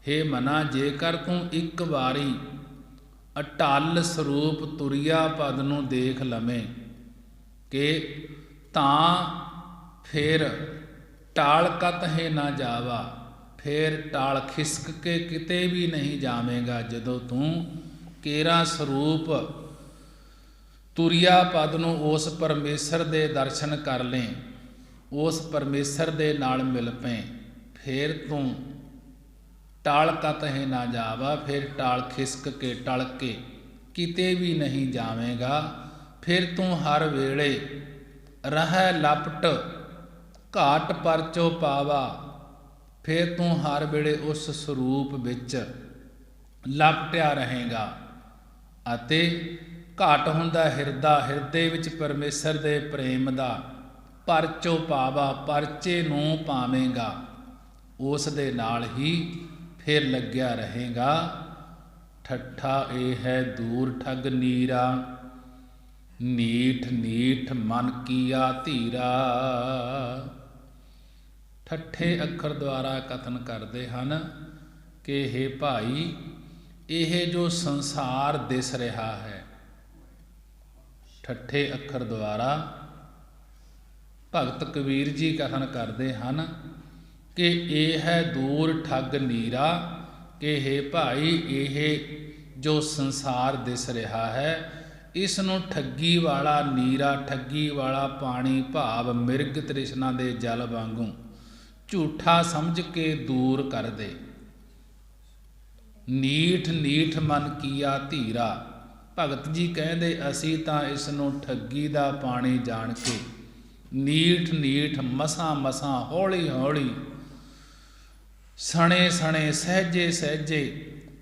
ਹੇ ਮਨਾ, ਜੇਕਰ ਤੂੰ ਇੱਕ ਵਾਰੀ ਅਟਲ ਸਰੂਪ ਤੁਰਿਆ ਪਦ ਨੂੰ ਦੇਖ ਲਵੇਂ ਕਿ ਤਾਂ ਫਿਰ ਟਾਲ ਕਤ ਹੈ ਨਾ ਜਾਵਾ, ਫਿਰ ਟਾਲ ਖਿਸਕ ਕੇ ਕਿਤੇ ਵੀ ਨਹੀਂ ਜਾਵੇਂਗਾ। ਜਦੋਂ ਤੂੰ ਕੇਰਾ ਸਰੂਪ ਤੁਰਿਆ ਪਦ ਨੂੰ ਉਸ ਪਰਮੇਸ਼ਰ ਦੇ ਦਰਸ਼ਨ ਕਰ ਲੈ, ਉਸ ਪਰਮੇਸ਼ਰ ਦੇ ਨਾਲ ਮਿਲ ਪਏ, ਫਿਰ ਤੂੰ ਟਾਲ ਕਤ ਹੈ ਨਾ ਜਾਵਾ, ਫਿਰ ਟਾਲ ਖਿਸਕ ਕੇ ਟਲ ਕੇ ਕਿਤੇ ਵੀ ਨਹੀਂ ਜਾਵੇਂਗਾ। ਫਿਰ ਤੂੰ ਹਰ ਵੇਲੇ ਰਹਿ ਲਪਟ ਘਾਟ ਪਰਚੋ ਪਾਵਾ, ਫਿਰ ਤੂੰ ਹਰ ਵੇਲੇ ਉਸ ਸਰੂਪ ਵਿੱਚ ਲਪਟਿਆ ਰਹੇਗਾ। ਅਤੇ ਘਾਟ ਹੁੰਦਾ ਹਿਰਦੇ ਵਿੱਚ ਪਰਮੇਸ਼ਰ ਦੇ ਪ੍ਰੇਮ ਦਾ, ਪਰਚੋ ਪਾਵਾ, ਪਰਚੇ ਨੂੰ ਪਾਵੇਂਗਾ, ਉਸ ਦੇ ਨਾਲ ਹੀ ਫਿਰ ਲੱਗਿਆ ਰਹੇਗਾ। ਠੱਠਾ ਇਹ ਹੈ ਦੂਰ ਠੱਗ ਨੀਰਾ, ਨੀਠ ਨੀਠ ਮਨ ਕੀਆ ਧੀਰਾ। ਠੱਠੇ ਅੱਖਰ ਦੁਆਰਾ ਕਥਨ ਕਰਦੇ ਹਨ ਕਿ ਹੇ ਭਾਈ, ਇਹ ਜੋ ਸੰਸਾਰ ਦਿਸ ਰਿਹਾ ਹੈ, ਠੱਠੇ ਅੱਖਰ ਦੁਆਰਾ ਭਗਤ ਕਬੀਰ ਜੀ ਕਥਨ ਕਰਦੇ ਹਨ ਕਿ ਇਹ ਹੈ ਦੂਰ ਠੱਗ ਨੀਰਾ। ਕਿ ਹੇ ਭਾਈ, ਇਹ ਜੋ ਸੰਸਾਰ ਦਿਸ ਰਿਹਾ ਹੈ, ਇਸ ਨੂੰ ਠੱਗੀ ਵਾਲਾ ਨੀਰਾ, ਠੱਗੀ ਵਾਲਾ ਪਾਣੀ ਭਾਵ ਮਿਰਗ ਤ੍ਰਿਸ਼ਨਾ ਦੇ ਜਲ ਵਾਂਗੂ ਝੂਠਾ ਸਮਝ ਕੇ ਦੂਰ ਕਰ ਦੇ। ਨੀਠ ਨੀਠ ਮਨ ਕੀਆ ਧੀਰਾ। ਭਗਤ ਜੀ ਕਹਿੰਦੇ ਅਸੀਂ ਤਾਂ ਇਸ ਨੂੰ ਠੱਗੀ ਦਾ ਪਾਣੀ ਜਾਣ ਕੇ ਨੀਠ ਨੀਠ ਮਸਾਂ ਮਸਾਂ ਹੌਲੀ ਹੌਲੀ ਸਣੇ ਸਣੇ ਸਹਿਜੇ ਸਹਿਜੇ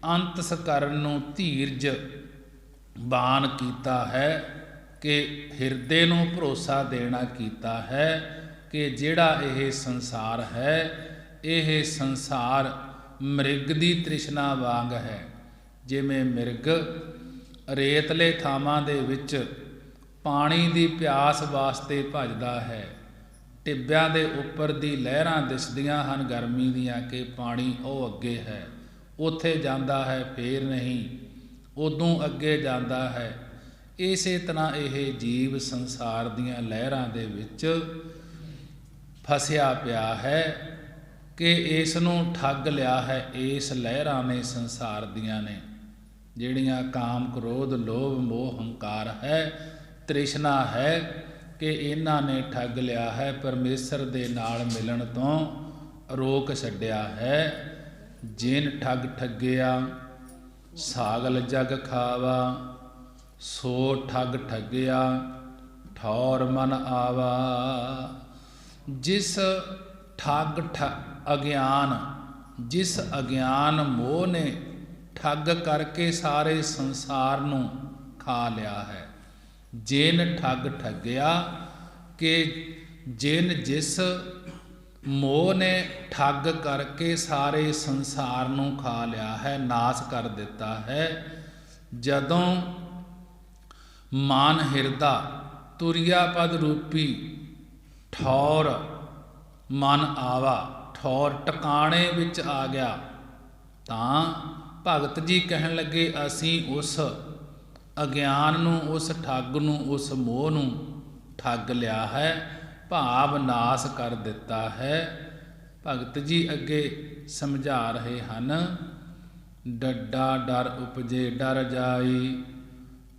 ਅੰਤਸ ਕਰਨ ਨੂੰ ਧੀਰਜ ਬਾਨ ਕੀਤਾ ਹੈ। ਕਿ ਹਿਰਦੇ ਨੂੰ ਭਰੋਸਾ ਦੇਣਾ ਕੀਤਾ ਹੈ ਕਿ ਜਿਹੜਾ ਇਹ ਸੰਸਾਰ ਹੈ, ਇਹ ਸੰਸਾਰ ਮ੍ਰਿਗ ਦੀ ਤ੍ਰਿਸ਼ਨਾ ਵਾਂਗ ਹੈ। ਜਿਵੇਂ ਮਿਰਗ ਰੇਤਲੇ ਥਾਵਾਂ ਦੇ ਵਿੱਚ ਪਾਣੀ ਦੀ ਪਿਆਸ ਵਾਸਤੇ ਭੱਜਦਾ ਹੈ, ਟਿੱਬਿਆਂ ਦੇ ਉੱਪਰ ਦੀ ਲਹਿਰਾਂ ਦਿਸਦੀਆਂ ਹਨ ਗਰਮੀ ਦੀਆਂ ਕਿ ਪਾਣੀ ਉਹ ਅੱਗੇ ਹੈ, ਉੱਥੇ ਜਾਂਦਾ ਹੈ, ਫੇਰ ਨਹੀਂ, ਉਦੋਂ ਅੱਗੇ ਜਾਂਦਾ ਹੈ। ਇਸੇ ਤਰ੍ਹਾਂ ਇਹ ਜੀਵ ਸੰਸਾਰ ਦੀਆਂ ਲਹਿਰਾਂ ਦੇ ਵਿੱਚ ਫਸਿਆ ਪਿਆ ਹੈ ਕਿ ਇਸ ਨੂੰ ਠੱਗ ਲਿਆ ਹੈ ਇਸ ਲਹਿਰਾਂ ਨੇ, ਸੰਸਾਰ ਦੀਆਂ ਨੇ, ਜਿਹੜੀਆਂ ਕਾਮ ਕ੍ਰੋਧ ਲੋਭ ਮੋਹ ਹੰਕਾਰ ਹੈ, ਤ੍ਰਿਸ਼ਨਾ ਹੈ, ਕਿ ਇਹਨਾਂ ਨੇ ਠੱਗ ਲਿਆ ਹੈ, ਪਰਮੇਸ਼ਰ ਦੇ ਨਾਲ ਮਿਲਣ ਤੋਂ ਰੋਕ ਛੱਡਿਆ ਹੈ। ਜਿਨ ਠੱਗ ਠੱਗਿਆ ਸਾਗਲ ਜਗ ਖਾਵਾ, ਸੋ ਠੱਗ ਠੱਗਿਆ ਠੌਰ ਮਨ ਆਵਾ। ਜਿਸ ਠੱਗ ਅਗਿਆਨ, ਜਿਸ ਅਗਿਆਨ ਮੋਹ ਨੇ ਠੱਗ ਕਰਕੇ ਸਾਰੇ ਸੰਸਾਰ ਨੂੰ ਖਾ ਲਿਆ ਹੈ। ਜਿਨ ਠੱਗ ਠੱਗਿਆ ਕਿ ਜਿਨ ਜਿਸ ਮੋਹ ਨੇ ਠੱਗ ਕਰਕੇ ਸਾਰੇ ਸੰਸਾਰ ਨੂੰ ਖਾ ਲਿਆ ਹੈ, ਨਾਸ ਕਰ ਦਿੱਤਾ ਹੈ। ਜਦੋਂ ਮਨ ਹਿਰਦਾ ਤੁਰਿਆ ਪਦ ਰੂਪੀ ਠੌਰ ਮਨ ਆਵਾ, ਠੌਰ ਟਿਕਾਣੇ ਵਿੱਚ ਆ ਗਿਆ, ਤਾਂ ਭਗਤ ਜੀ ਕਹਿਣ ਲੱਗੇ ਅਸੀਂ ਉਸ ਅਗਿਆਨ ਨੂੰ, ਉਸ ਠੱਗ ਨੂੰ, ਉਸ ਮੋਹ ਨੂੰ ਠੱਗ ਲਿਆ ਹੈ, ਭਾਵ ਨਾਸ ਕਰ ਦਿੱਤਾ ਹੈ। ਭਗਤ ਜੀ ਅੱਗੇ ਸਮਝਾ ਰਹੇ ਹਨ, ਡੱਡਾ ਡਰ ਉਪਜੇ ਡਰ ਜਾਈ,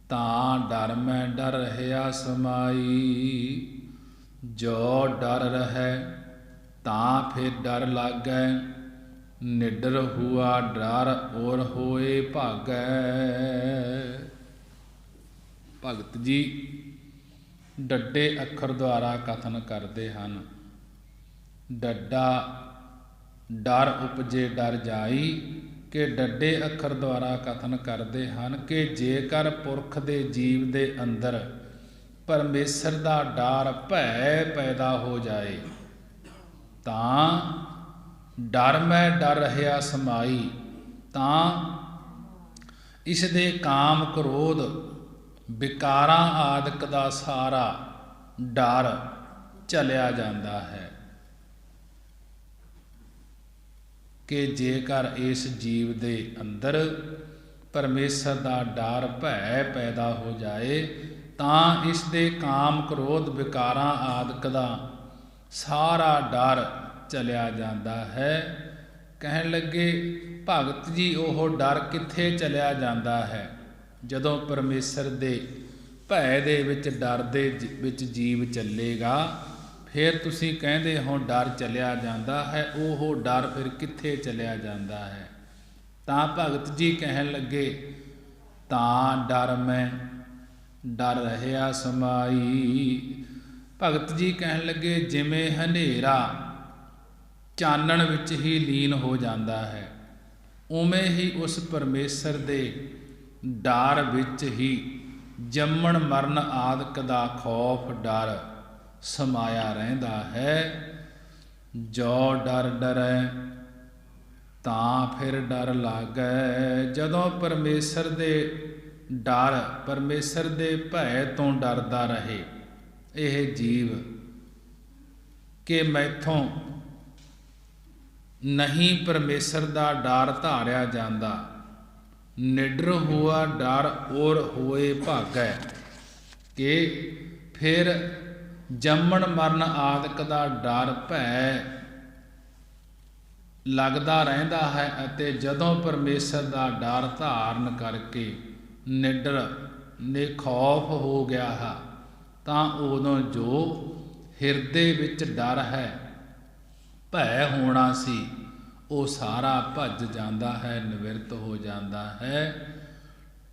ਤਾਂ ਡਰ ਮੈਂ ਡਰ ਰਹਿਆ ਸਮਾਈ। ਜੋ ਡਰ ਰਹਿ ਤਾਂ ਫਿਰ ਡਰ ਲਾਗੈ, ਨਿਡਰ ਹੁਆ ਡਰ ਔਰ ਹੋਏ ਭਾਗੈ। ਭਗਤ ਜੀ ਡੱਡੇ ਅੱਖਰ ਦੁਆਰਾ ਕਥਨ ਕਰਦੇ ਹਨ। ਡੱਡਾ ਡਰ ਉਪਜੇ ਡਰ ਜਾਈ, ਕਿ ਡੱਡੇ ਅੱਖਰ ਦੁਆਰਾ ਕਥਨ ਕਰਦੇ ਹਨ ਕਿ ਜੇਕਰ ਪੁਰਖ ਦੇ ਜੀਵ ਦੇ ਅੰਦਰ ਪਰਮੇਸ਼ਰ ਦਾ ਡਰ ਭੈ ਪੈਦਾ ਹੋ ਜਾਏ, ਤਾਂ ਡਰ ਮੈਂ ਡਰ ਰਹਿਆ ਸਮਾਈ, ਤਾਂ ਇਸ ਦੇ ਕਾਮ ਕ੍ਰੋਧ ਵਿਕਾਰਾਂ ਆਦਿਕ ਦਾ ਸਾਰਾ ਡਰ ਚਲਿਆ ਜਾਂਦਾ ਹੈ। ਕਿ ਜੇਕਰ ਇਸ ਜੀਵ ਦੇ ਅੰਦਰ ਪਰਮੇਸ਼ਰ ਦਾ ਡਰ ਭੈ ਪੈਦਾ ਹੋ ਜਾਏ, ਤਾਂ ਇਸ ਦੇ ਕਾਮ ਕ੍ਰੋਧ ਵਿਕਾਰਾਂ ਆਦਿਕ ਦਾ ਸਾਰਾ ਡਰ ਚਲਿਆ ਜਾਂਦਾ ਹੈ। ਕਹਿਣ ਲੱਗੇ ਭਗਤ ਜੀ ਉਹ ਡਰ ਕਿੱਥੇ ਚਲਿਆ ਜਾਂਦਾ ਹੈ? ਜਦੋਂ ਪਰਮੇਸ਼ਰ ਦੇ ਭੈ ਦੇ ਵਿੱਚ, ਡਰ ਦੇ ਵਿੱਚ ਜੀਵ ਚੱਲੇਗਾ, ਫਿਰ ਤੁਸੀਂ ਕਹਿੰਦੇ ਹੋ ਡਰ ਚਲਿਆ ਜਾਂਦਾ ਹੈ। ਉਹ ਡਰ ਫਿਰ ਕਿੱਥੇ ਚਲਿਆ ਜਾਂਦਾ ਹੈ? ਤਾਂ ਭਗਤ ਜੀ ਕਹਿਣ ਲੱਗੇ, ਤਾਂ ਡਰ ਮੈਂ ਡਰ ਰਹਿਆ ਸਮਾਈ। ਭਗਤ ਜੀ ਕਹਿਣ ਲੱਗੇ ਜਿਵੇਂ ਹਨੇਰਾ ਚਾਨਣ ਵਿੱਚ ਹੀ ਲੀਨ ਹੋ ਜਾਂਦਾ ਹੈ, ਉਵੇਂ ਹੀ ਉਸ ਪਰਮੇਸ਼ਰ ਦੇ ਡਰ ਵਿੱਚ ਹੀ ਜੰਮਣ ਮਰਨ ਆਦਿਕ ਦਾ ਖੌਫ ਡਰ ਸਮਾਇਆ ਰਹਿੰਦਾ ਹੈ। ਜੋ ਡਰ ਡਰੈ ਤਾਂ ਫਿਰ ਡਰ ਲਾਗੈ। ਜਦੋਂ ਪਰਮੇਸ਼ਰ ਦੇ ਡਰ, ਪਰਮੇਸ਼ਰ ਦੇ ਭੈ ਤੋਂ ਡਰਦਾ ਰਹੇ ਇਹ ਜੀਵ ਕਿ ਮੈਥੋਂ ਨਹੀਂ ਪਰਮੇਸ਼ਰ ਦਾ ਡਰ ਧਾਰਿਆ ਜਾਂਦਾ, ਨਿਡਰ ਹੁਆ ਡਰ ਔਰ ਹੋਏ ਭਾਗੈ, ਕਿ ਫਿਰ ਜੰਮਣ ਮਰਨ ਆਦਿਕ ਦਾ ਡਰ ਭੈ ਲੱਗਦਾ ਰਹਿੰਦਾ ਹੈ। ਅਤੇ ਜਦੋਂ ਪਰਮੇਸ਼ਰ ਦਾ ਡਰ ਧਾਰਨ ਕਰਕੇ ਨਿਡਰ ਨਿਖੌਫ ਹੋ ਗਿਆ ਹੈ, ਤਾਂ ਉਦੋਂ ਜੋ ਹਿਰਦੇ ਵਿੱਚ ਡਰ ਹੈ, ਭੈ ਹੋਣਾ ਸੀ, ਉਹ ਸਾਰਾ ਭੱਜ ਜਾਂਦਾ ਹੈ, ਨਿਵਰਤ ਹੋ ਜਾਂਦਾ ਹੈ।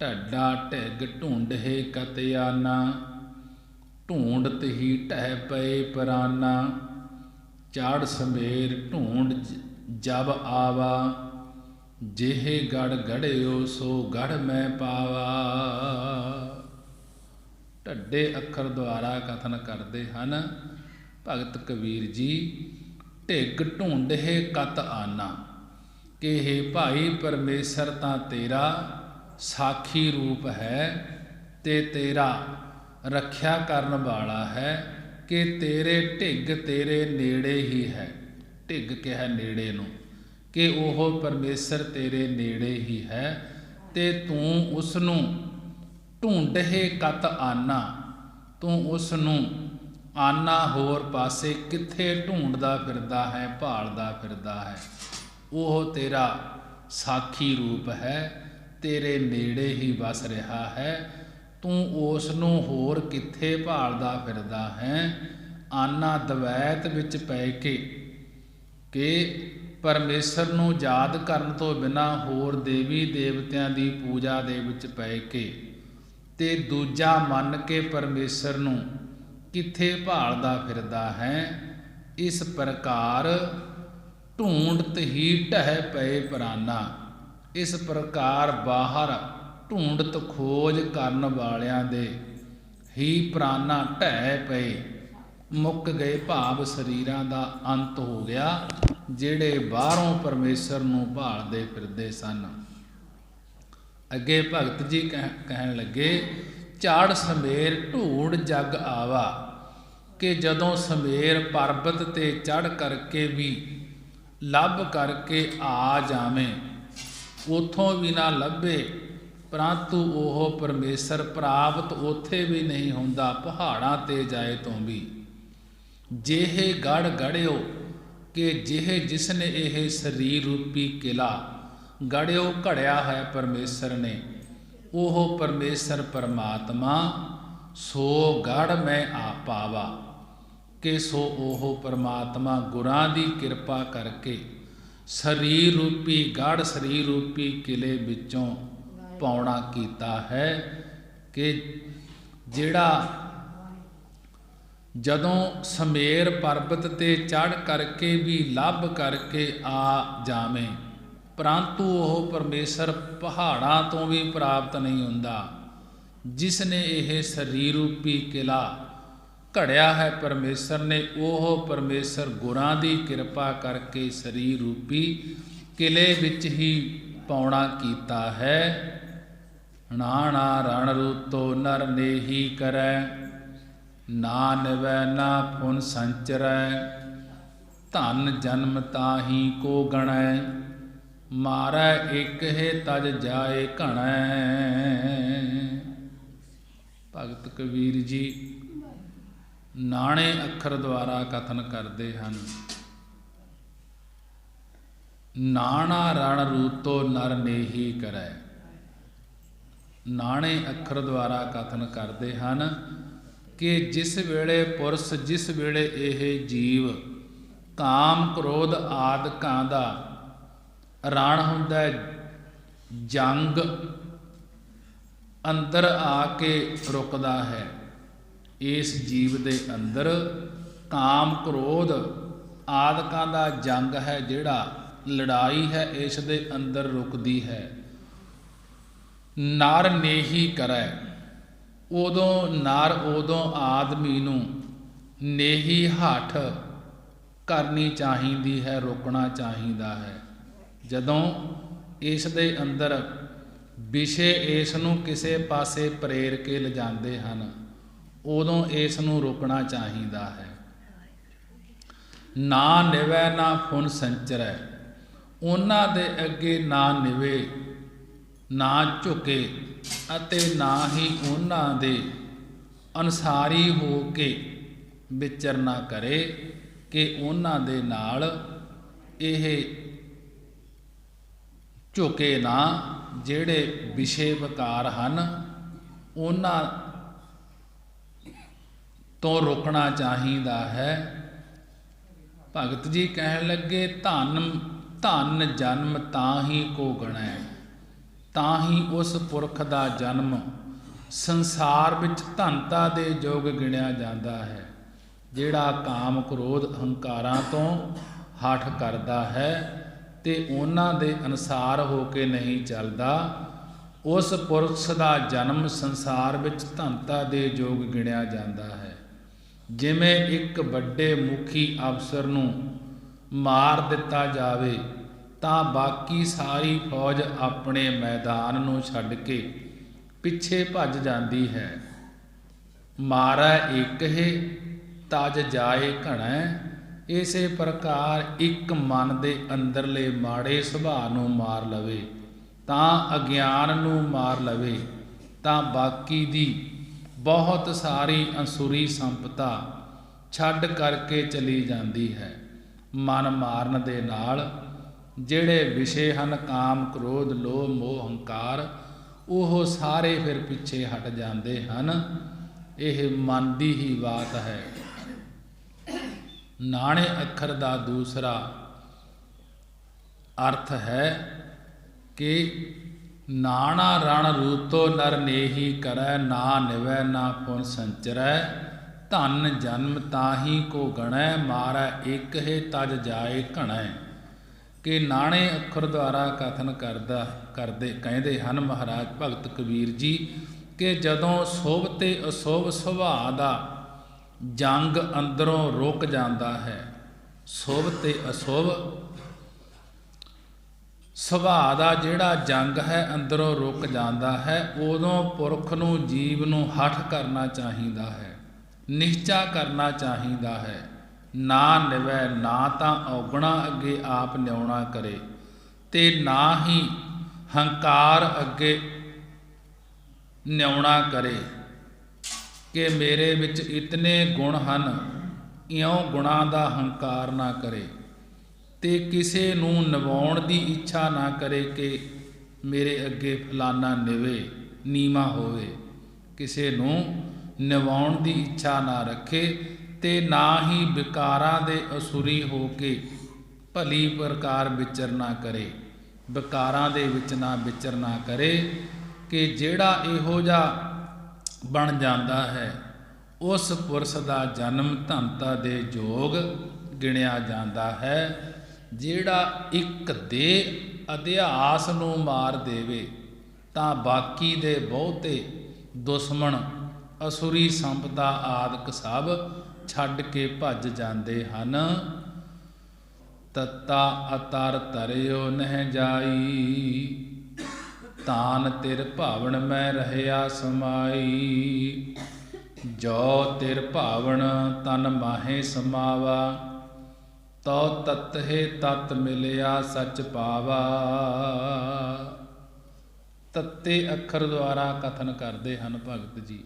ਢੱਡਾ ਢਿੱਗ ਢੂੰਡੇ ਕਤਿਆਨਾ, ਢੂੰਡਤ ਹੀ ਢਹਿ ਪਏ ਪਰਾਨਾ। ਚਾੜ ਸਮੇਰ ਢੂੰਡ ਜਬ ਆਵਾ, ਜਿਹੇ ਗੜ ਗੜਿਓ ਸੋ ਗੜ ਮੈਂ ਪਾਵਾ। ਢੱਡੇ ਅੱਖਰ ਦੁਆਰਾ ਕਥਨ ਕਰਦੇ ਹਨ ਭਗਤ ਕਬੀਰ ਜੀ, ਢਿੱਗ ਢੂੰਡੇ ਕਤ ਆਨਾ, ਕਿ ਹੇ ਭਾਈ ਪਰਮੇਸ਼ਰ ਤਾਂ ਤੇਰਾ ਸਾਖੀ ਰੂਪ ਹੈ ਤੇ ਤੇਰਾ ਰੱਖਿਆ ਕਰਨ ਵਾਲਾ ਹੈ, ਕਿ ਤੇਰੇ ਢਿੱਗ ਤੇਰੇ ਨੇੜੇ ਹੀ ਹੈ। ਢਿੱਗ ਕਿਹਾ ਨੇੜੇ ਨੂੰ, ਕਿ ਉਹ ਪਰਮੇਸ਼ਰ ਤੇਰੇ ਨੇੜੇ ਹੀ ਹੈ, ਤੇ ਤੂੰ ਉਸ ਨੂੰ ਢੂੰਡੇ ਕਤ ਆਨਾ, ਤੂੰ ਉਸ ਨੂੰ ਆਨਾ ਹੋਰ ਪਾਸੇ ਕਿੱਥੇ ਢੂੰਡਦਾ ਫਿਰਦਾ ਹੈ, ਭਾਲਦਾ ਫਿਰਦਾ ਹੈ। ਉਹ ਤੇਰਾ ਸਾਖੀ ਰੂਪ ਹੈ, ਤੇਰੇ ਨੇੜੇ ਹੀ ਵਸ ਰਿਹਾ ਹੈ, ਤੂੰ ਉਸ ਨੂੰ ਹੋਰ ਕਿੱਥੇ ਭਾਲਦਾ ਫਿਰਦਾ ਹੈ। ਆਨਾ ਦਵੈਤ ਵਿੱਚ ਪੈ ਕੇ, ਕਿ ਪਰਮੇਸ਼ਰ ਨੂੰ ਯਾਦ ਕਰਨ ਤੋਂ ਬਿਨਾਂ ਹੋਰ ਦੇਵੀ ਦੇਵਤਿਆਂ ਦੀ ਪੂਜਾ ਦੇ ਵਿੱਚ ਪੈ ਕੇ, ਤੇ ਦੂਜਾ ਮੰਨ ਕੇ ਪਰਮੇਸ਼ਰ ਨੂੰ ਕਿੱਥੇ ਭਾਲਦਾ ਫਿਰਦਾ ਹੈ। ਇਸ ਪ੍ਰਕਾਰ ਢੂੰਡਤ ਹੀ ਢਹਿ ਪਏ ਪਰਾਨਾ, ਇਸ ਪ੍ਰਕਾਰ ਬਾਹਰ ਢੂੰਡਤ ਖੋਜ ਕਰਨ ਵਾਲਿਆਂ ਦੇ ਹੀ ਪ੍ਰਾਨਾ ਢਹਿ ਪਏ, ਮੁੱਕ ਗਏ ਭਾਵ ਸਰੀਰਾਂ ਦਾ ਅੰਤ ਹੋ ਗਿਆ, ਜਿਹੜੇ ਬਾਹਰੋਂ ਪਰਮੇਸ਼ਰ ਨੂੰ ਭਾਲਦੇ ਫਿਰਦੇ ਸਨ। ਅੱਗੇ ਭਗਤ ਜੀ ਕਹਿਣ ਲੱਗੇ, ਝਾੜ ਸਮੇਰ ਢੂੜ ਜਗ ਆਵਾ, ਕਿ ਜਦੋਂ ਸਮੇਰ ਪਰਬਤ ਤੇ ਚੜ੍ਹ ਕਰਕੇ ਵੀ ਲੱਭ ਕਰਕੇ ਆ ਜਾਵੇਂ, ਉਥੋਂ ਵੀ ਨਾ ਲੱਭੇ, ਪਰੰਤੂ ਉਹ ਪਰਮੇਸ਼ਰ ਪ੍ਰਾਪਤ ਉੱਥੇ ਵੀ ਨਹੀਂ ਹੁੰਦਾ, ਪਹਾੜਾਂ ਤੇ ਜਾਏ ਤੋਂ ਵੀ। ਜਿਹੇ ਗੜ ਗੜਿਓ, ਕਿ ਜਿਹੇ ਜਿਸਨੇ ਇਹ ਸਰੀਰ ਰੂਪੀ ਕਿਲਾ ਗੜਿਓ ਘੜਿਆ ਹੈ ਪਰਮੇਸ਼ਰ ਨੇ, ਉਹ ਪਰਮੇਸ਼ਰ ਪਰਮਾਤਮਾ ਸੋ ਗੜ ਮੈਂ ਆ ਪਾਵਾ, ਕਿ ਸੋ ਉਹ ਪਰਮਾਤਮਾ ਗੁਰਾਂ ਦੀ ਕਿਰਪਾ ਕਰਕੇ ਸਰੀਰ ਰੂਪੀ ਗੜ ਸਰੀਰ ਰੂਪੀ ਕਿਲੇ ਵਿੱਚੋਂ ਪਾਉਣਾ ਕੀਤਾ ਹੈ, ਕਿ ਜਿਹੜਾ ਜਦੋਂ ਸਮੇਰ ਪਰਬਤ ਤੇ ਚੜ੍ਹ ਕਰਕੇ ਵੀ ਲੱਭ ਕਰਕੇ ਆ ਜਾਵੇਂ, ਪਰੰਤੂ ਉਹ ਪਰਮੇਸ਼ਰ ਪਹਾੜਾਂ ਤੋਂ ਵੀ ਪ੍ਰਾਪਤ ਨਹੀਂ ਹੁੰਦਾ। ਜਿਸ ਨੇ ਇਹ ਸਰੀਰ ਰੂਪੀ ਕਿਲਾ ਘੜਿਆ ਹੈ ਪਰਮੇਸ਼ਰ ਨੇ, ਉਹ ਪਰਮੇਸ਼ਰ ਗੁਰਾਂ ਦੀ ਕਿਰਪਾ ਕਰਕੇ ਸਰੀਰ ਰੂਪੀ ਕਿਲੇ ਵਿੱਚ ਹੀ ਪਾਉਣਾ ਕੀਤਾ ਹੈ। ਨਾਣਾ ਰਣ ਰੂਤੋ ਨਰ ਨੇਹੀ ਕਰੈ, ਨਾ ਨਿਵੈ ਨਾ ਪੁਨ ਸੰਚਰੈ, ਧਨ ਜਨਮ ਤਾਹੀ ਕੋ ਗਣੈ, ਮਾਰੈ ਇਕ ਹੈ ਤਜ ਜਾਏ ਘਣੈ। ਭਗਤ ਕਬੀਰ ਜੀ ਨਾਣੇ ਅੱਖਰ ਦੁਆਰਾ ਕਥਨ ਕਰਦੇ ਹਨ। ਨਾਣਾ ਰਣ ਰੂਤੋ ਨਰ ਨੇਹੀ ਕਰੈ, ਨਾਣੇ ਅੱਖਰ ਦੁਆਰਾ ਕਥਨ ਕਰਦੇ ਹਨ ਕਿ ਜਿਸ ਵੇਲੇ ਪੁਰਸ਼, ਜਿਸ ਵੇਲੇ ਇਹ ਜੀਵ ਕਾਮ ਕ੍ਰੋਧ ਆਦਿਕਾਂ ਦਾ ਰਣ ਹੁੰਦਾ, ਜੰਗ ਅੰਦਰ ਆ ਕੇ ਰੁਕਦਾ ਹੈ, ਇਸ ਜੀਵ ਦੇ ਅੰਦਰ ਕਾਮ ਕ੍ਰੋਧ ਆਦਿਕਾਂ ਦਾ ਜੰਗ ਹੈ, ਜਿਹੜਾ ਲੜਾਈ ਹੈ, ਇਸ ਦੇ ਅੰਦਰ ਰੁਕਦੀ ਹੈ। ਨਰ ਨੇਹੀ ਕਰੈ, ਉਦੋਂ ਨਰ ਉਦੋਂ ਆਦਮੀ ਨੂੰ ਨੇਹੀ ਹੱਠ ਕਰਨੀ ਚਾਹੀਦੀ ਹੈ, ਰੋਕਣਾ ਚਾਹੀਦਾ ਹੈ। ਜਦੋਂ ਇਸ ਦੇ ਅੰਦਰ ਵਿਸ਼ੇ ਇਸ ਨੂੰ ਕਿਸੇ ਪਾਸੇ ਪ੍ਰੇਰ ਕੇ ਲਿਜਾਂਦੇ ਹਨ, ਉਦੋਂ ਇਸ ਨੂੰ ਰੋਕਣਾ ਚਾਹੀਦਾ ਹੈ। ਨਾ ਨਿਵੈ ਨਾ ਫੁਨ ਸੰਚਰੈ, ਉਹਨਾਂ ਦੇ ਅੱਗੇ ਨਾ ਨਿਵੇ ਨਾ ਝੁਕੇ, ਅਤੇ ਨਾ ਹੀ ਉਹਨਾਂ ਦੇ ਅਨੁਸਾਰੀ ਹੋ ਕੇ ਵਿਚਰਨਾ ਕਰੇ, ਕਿ ਉਹਨਾਂ ਦੇ ਨਾਲ ਇਹ ਝੁਕੇ ਨਾ। ਜਿਹੜੇ ਵਿਸ਼ੇ ਵਿਕਾਰ ਹਨ ਉਹਨਾਂ ਤੋਂ ਰੋਕਣਾ ਚਾਹੀਦਾ ਹੈ। ਭਗਤ ਜੀ ਕਹਿਣ ਲੱਗੇ, ਧਨ ਜਨਮ ਤਾਂ ਹੀ ਕੋ ਗਣੈ, ਤਾਂ ਹੀ ਉਸ ਪੁਰਖ ਦਾ ਜਨਮ ਸੰਸਾਰ ਵਿੱਚ ਧਨਤਾ ਦੇ ਯੋਗ ਗਿਣਿਆ ਜਾਂਦਾ ਹੈ। ਜਿਹੜਾ ਕਾਮ ਕ੍ਰੋਧ ਹੰਕਾਰਾਂ ਤੋਂ ਹਠ ਕਰਦਾ ਹੈ ਤੇ ਉਹਨਾਂ ਦੇ ਅਨੁਸਾਰ ਹੋ ਕੇ ਨਹੀਂ ਚੱਲਦਾ, ਉਸ ਪੁਰਖ ਦਾ ਜਨਮ ਸੰਸਾਰ ਵਿੱਚ ਧਨਤਾ ਦੇ ਯੋਗ ਗਿਣਿਆ ਜਾਂਦਾ ਹੈ। ਜਿਵੇਂ ਇੱਕ ਵੱਡੇ ਮੁਖੀ ਅਫਸਰ ਨੂੰ ਮਾਰ ਦਿੱਤਾ ਜਾਵੇ ਤਾਂ ਬਾਕੀ ਸਾਰੀ ਫੌਜ ਆਪਣੇ ਮੈਦਾਨ ਨੂੰ ਛੱਡ ਕੇ ਪਿੱਛੇ ਭੱਜ ਜਾਂਦੀ ਹੈ। ਮਾਰੈ ਇੱਕ ਹੈ ਤਜ ਜਾਏ ਘਣੈ, ਇਸੇ ਪ੍ਰਕਾਰ ਇੱਕ ਮਨ ਦੇ ਅੰਦਰਲੇ ਮਾੜੇ ਸੁਭਾਅ ਨੂੰ ਮਾਰ ਲਵੇ ਤਾਂ ਅਗਿਆਨ ਨੂੰ ਮਾਰ ਲਵੇ ਤਾਂ ਬਾਕੀ ਦੀ ਬਹੁਤ ਸਾਰੀ ਅਸੁਰੀ ਸੰਪਤਾ ਛੱਡ ਕਰਕੇ ਚਲੀ ਜਾਂਦੀ ਹੈ। ਮਨ ਮਾਰਨ ਦੇ ਨਾਲ ਜਿਹੜੇ ਵਿਸ਼ੇ ਹਨ ਕਾਮ ਕ੍ਰੋਧ ਲੋਭ ਮੋਹ ਹੰਕਾਰ, ਉਹ ਸਾਰੇ ਫਿਰ ਪਿੱਛੇ ਹਟ ਜਾਂਦੇ ਹਨ। ਇਹ ਮਨ ਦੀ ਹੀ ਬਾਤ ਹੈ। ਨਾਣੇ ਅੱਖਰ ਦਾ ਦੂਸਰਾ ਅਰਥ ਹੈ ਕਿ ਨਾਣਾ ਰਣ ਰੂਤੋ ਨਰ ਨੇਹੀ ਕਰੈ, ਨਾ ਨਿਵੈ ਨਾ ਪੁਨ ਸੰਚਰੈ, ਧਨ ਜਨਮ ਤਾਹੀ ਕੋ ਗਣੈ, ਮਾਰੈ ਇੱਕ ਹੈ ਤਜ ਜਾਏ ਘਣੈ। ਕਿ ਨਾਣੇ ਅੱਖਰ ਦੁਆਰਾ ਕਥਨ ਕਹਿੰਦੇ ਹਨ ਮਹਾਰਾਜ ਭਗਤ ਕਬੀਰ ਜੀ ਕਿ ਜਦੋਂ ਸ਼ੁਭ ਤੇ ਅਸ਼ੁਭ ਸੁਭਾਅ ਦਾ ਜੰਗ ਅੰਦਰੋਂ ਰੁਕ ਜਾਂਦਾ ਹੈ। ਸ਼ੁਭ ਤੇ ਅਸ਼ੁਭ ਸੁਭਾਅ ਦਾ ਜਿਹੜਾ ਜੰਗ ਹੈ ਅੰਦਰੋਂ ਰੁਕ ਜਾਂਦਾ ਹੈ। ਉਦੋਂ ਪੁਰਖ ਨੂੰ, ਜੀਵ ਨੂੰ ਹਠ ਕਰਨਾ ਚਾਹੀਦਾ ਹੈ, ਨਿਸ਼ਚਾ ਕਰਨਾ ਚਾਹੀਦਾ ਹੈ। ਨਾ ਨਿਵੈ, ਨਾ ਤਾਂ ਔਗਣਾ ਅੱਗੇ ਆਪ ਨਿਉਣਾ ਕਰੇ, ਤੇ ਨਾ ਹੀ ਹੰਕਾਰ ਅੱਗੇ ਨਿਉਣਾ ਕਰੇ ਕਿ ਮੇਰੇ ਵਿੱਚ ਇਤਨੇ ਗੁਣ ਹਨ, ਇਉਂ ਗੁਣਾਂ ਦਾ ਹੰਕਾਰ ਨਾ ਕਰੇ। ਤੇ ਕਿਸੇ ਨੂੰ ਨਿਵਾਉਣ ਦੀ ਇੱਛਾ ਨਾ ਕਰੇ ਕਿ ਮੇਰੇ ਅੱਗੇ ਫਲਾਨਾ ਨਿਵੇ, ਨੀਵਾਂ ਹੋਵੇ। ਕਿਸੇ ਨੂੰ ਨਿਵਾਉਣ ਦੀ ਇੱਛਾ ਨਾ ਰੱਖੇ, ਤੇ ਨਾ ਹੀ ਵਿਕਾਰਾਂ ਦੇ ਅਸੁਰੀ ਹੋ ਕੇ ਭਲੀ ਪ੍ਰਕਾਰ ਵਿਚਰਨਾ ਕਰੇ। ਵਿਕਾਰਾਂ ਦੇ ਵਿੱਚ ਨਾ ਵਿਚਰਨਾ ਕਰੇ ਕਿ ਜਿਹੜਾ ਇਹੋ ਜਿਹਾ ਬਣ ਜਾਂਦਾ ਹੈ ਉਸ ਪੁਰਸ਼ ਦਾ ਜਨਮ ਧਨਤਾ ਦੇ ਯੋਗ ਗਿਣਿਆ ਜਾਂਦਾ ਹੈ। ਜਿਹੜਾ ਇੱਕ ਦੇ ਅਧਿਆਸ ਨੂੰ ਮਾਰ ਦੇਵੇ ਤਾਂ ਬਾਕੀ ਦੇ ਬਹੁਤੇ ਦੁਸ਼ਮਣ ਅਸੁਰੀ ਸੰਪਦਾ ਆਦਿਕ ਸਭ ਛੱਡ ਕੇ ਭੱਜ ਜਾਂਦੇ ਹਨ। ਤਤਾ ਅਤਰ ਤਰਿਓ ਨਹਿ ਜਾਈ, ਤਾਨ ਤਿਰ ਭਾਵਨ ਮੈਂ ਰਹਿਆ ਸਮਾਈ। ਜੋ ਤਿਰ ਭਾਵਨ ਤਨ ਮਾਹੇ ਸਮਾਵਾ, ਤਉ ਤਤਹਿ ਤਤ ਮਿਲਿਆ ਸਚ ਪਾਵਾ। ਤੱਤੇ ਅੱਖਰ ਦੁਆਰਾ ਕਥਨ ਕਰਦੇ ਹਨ ਭਗਤ ਜੀ।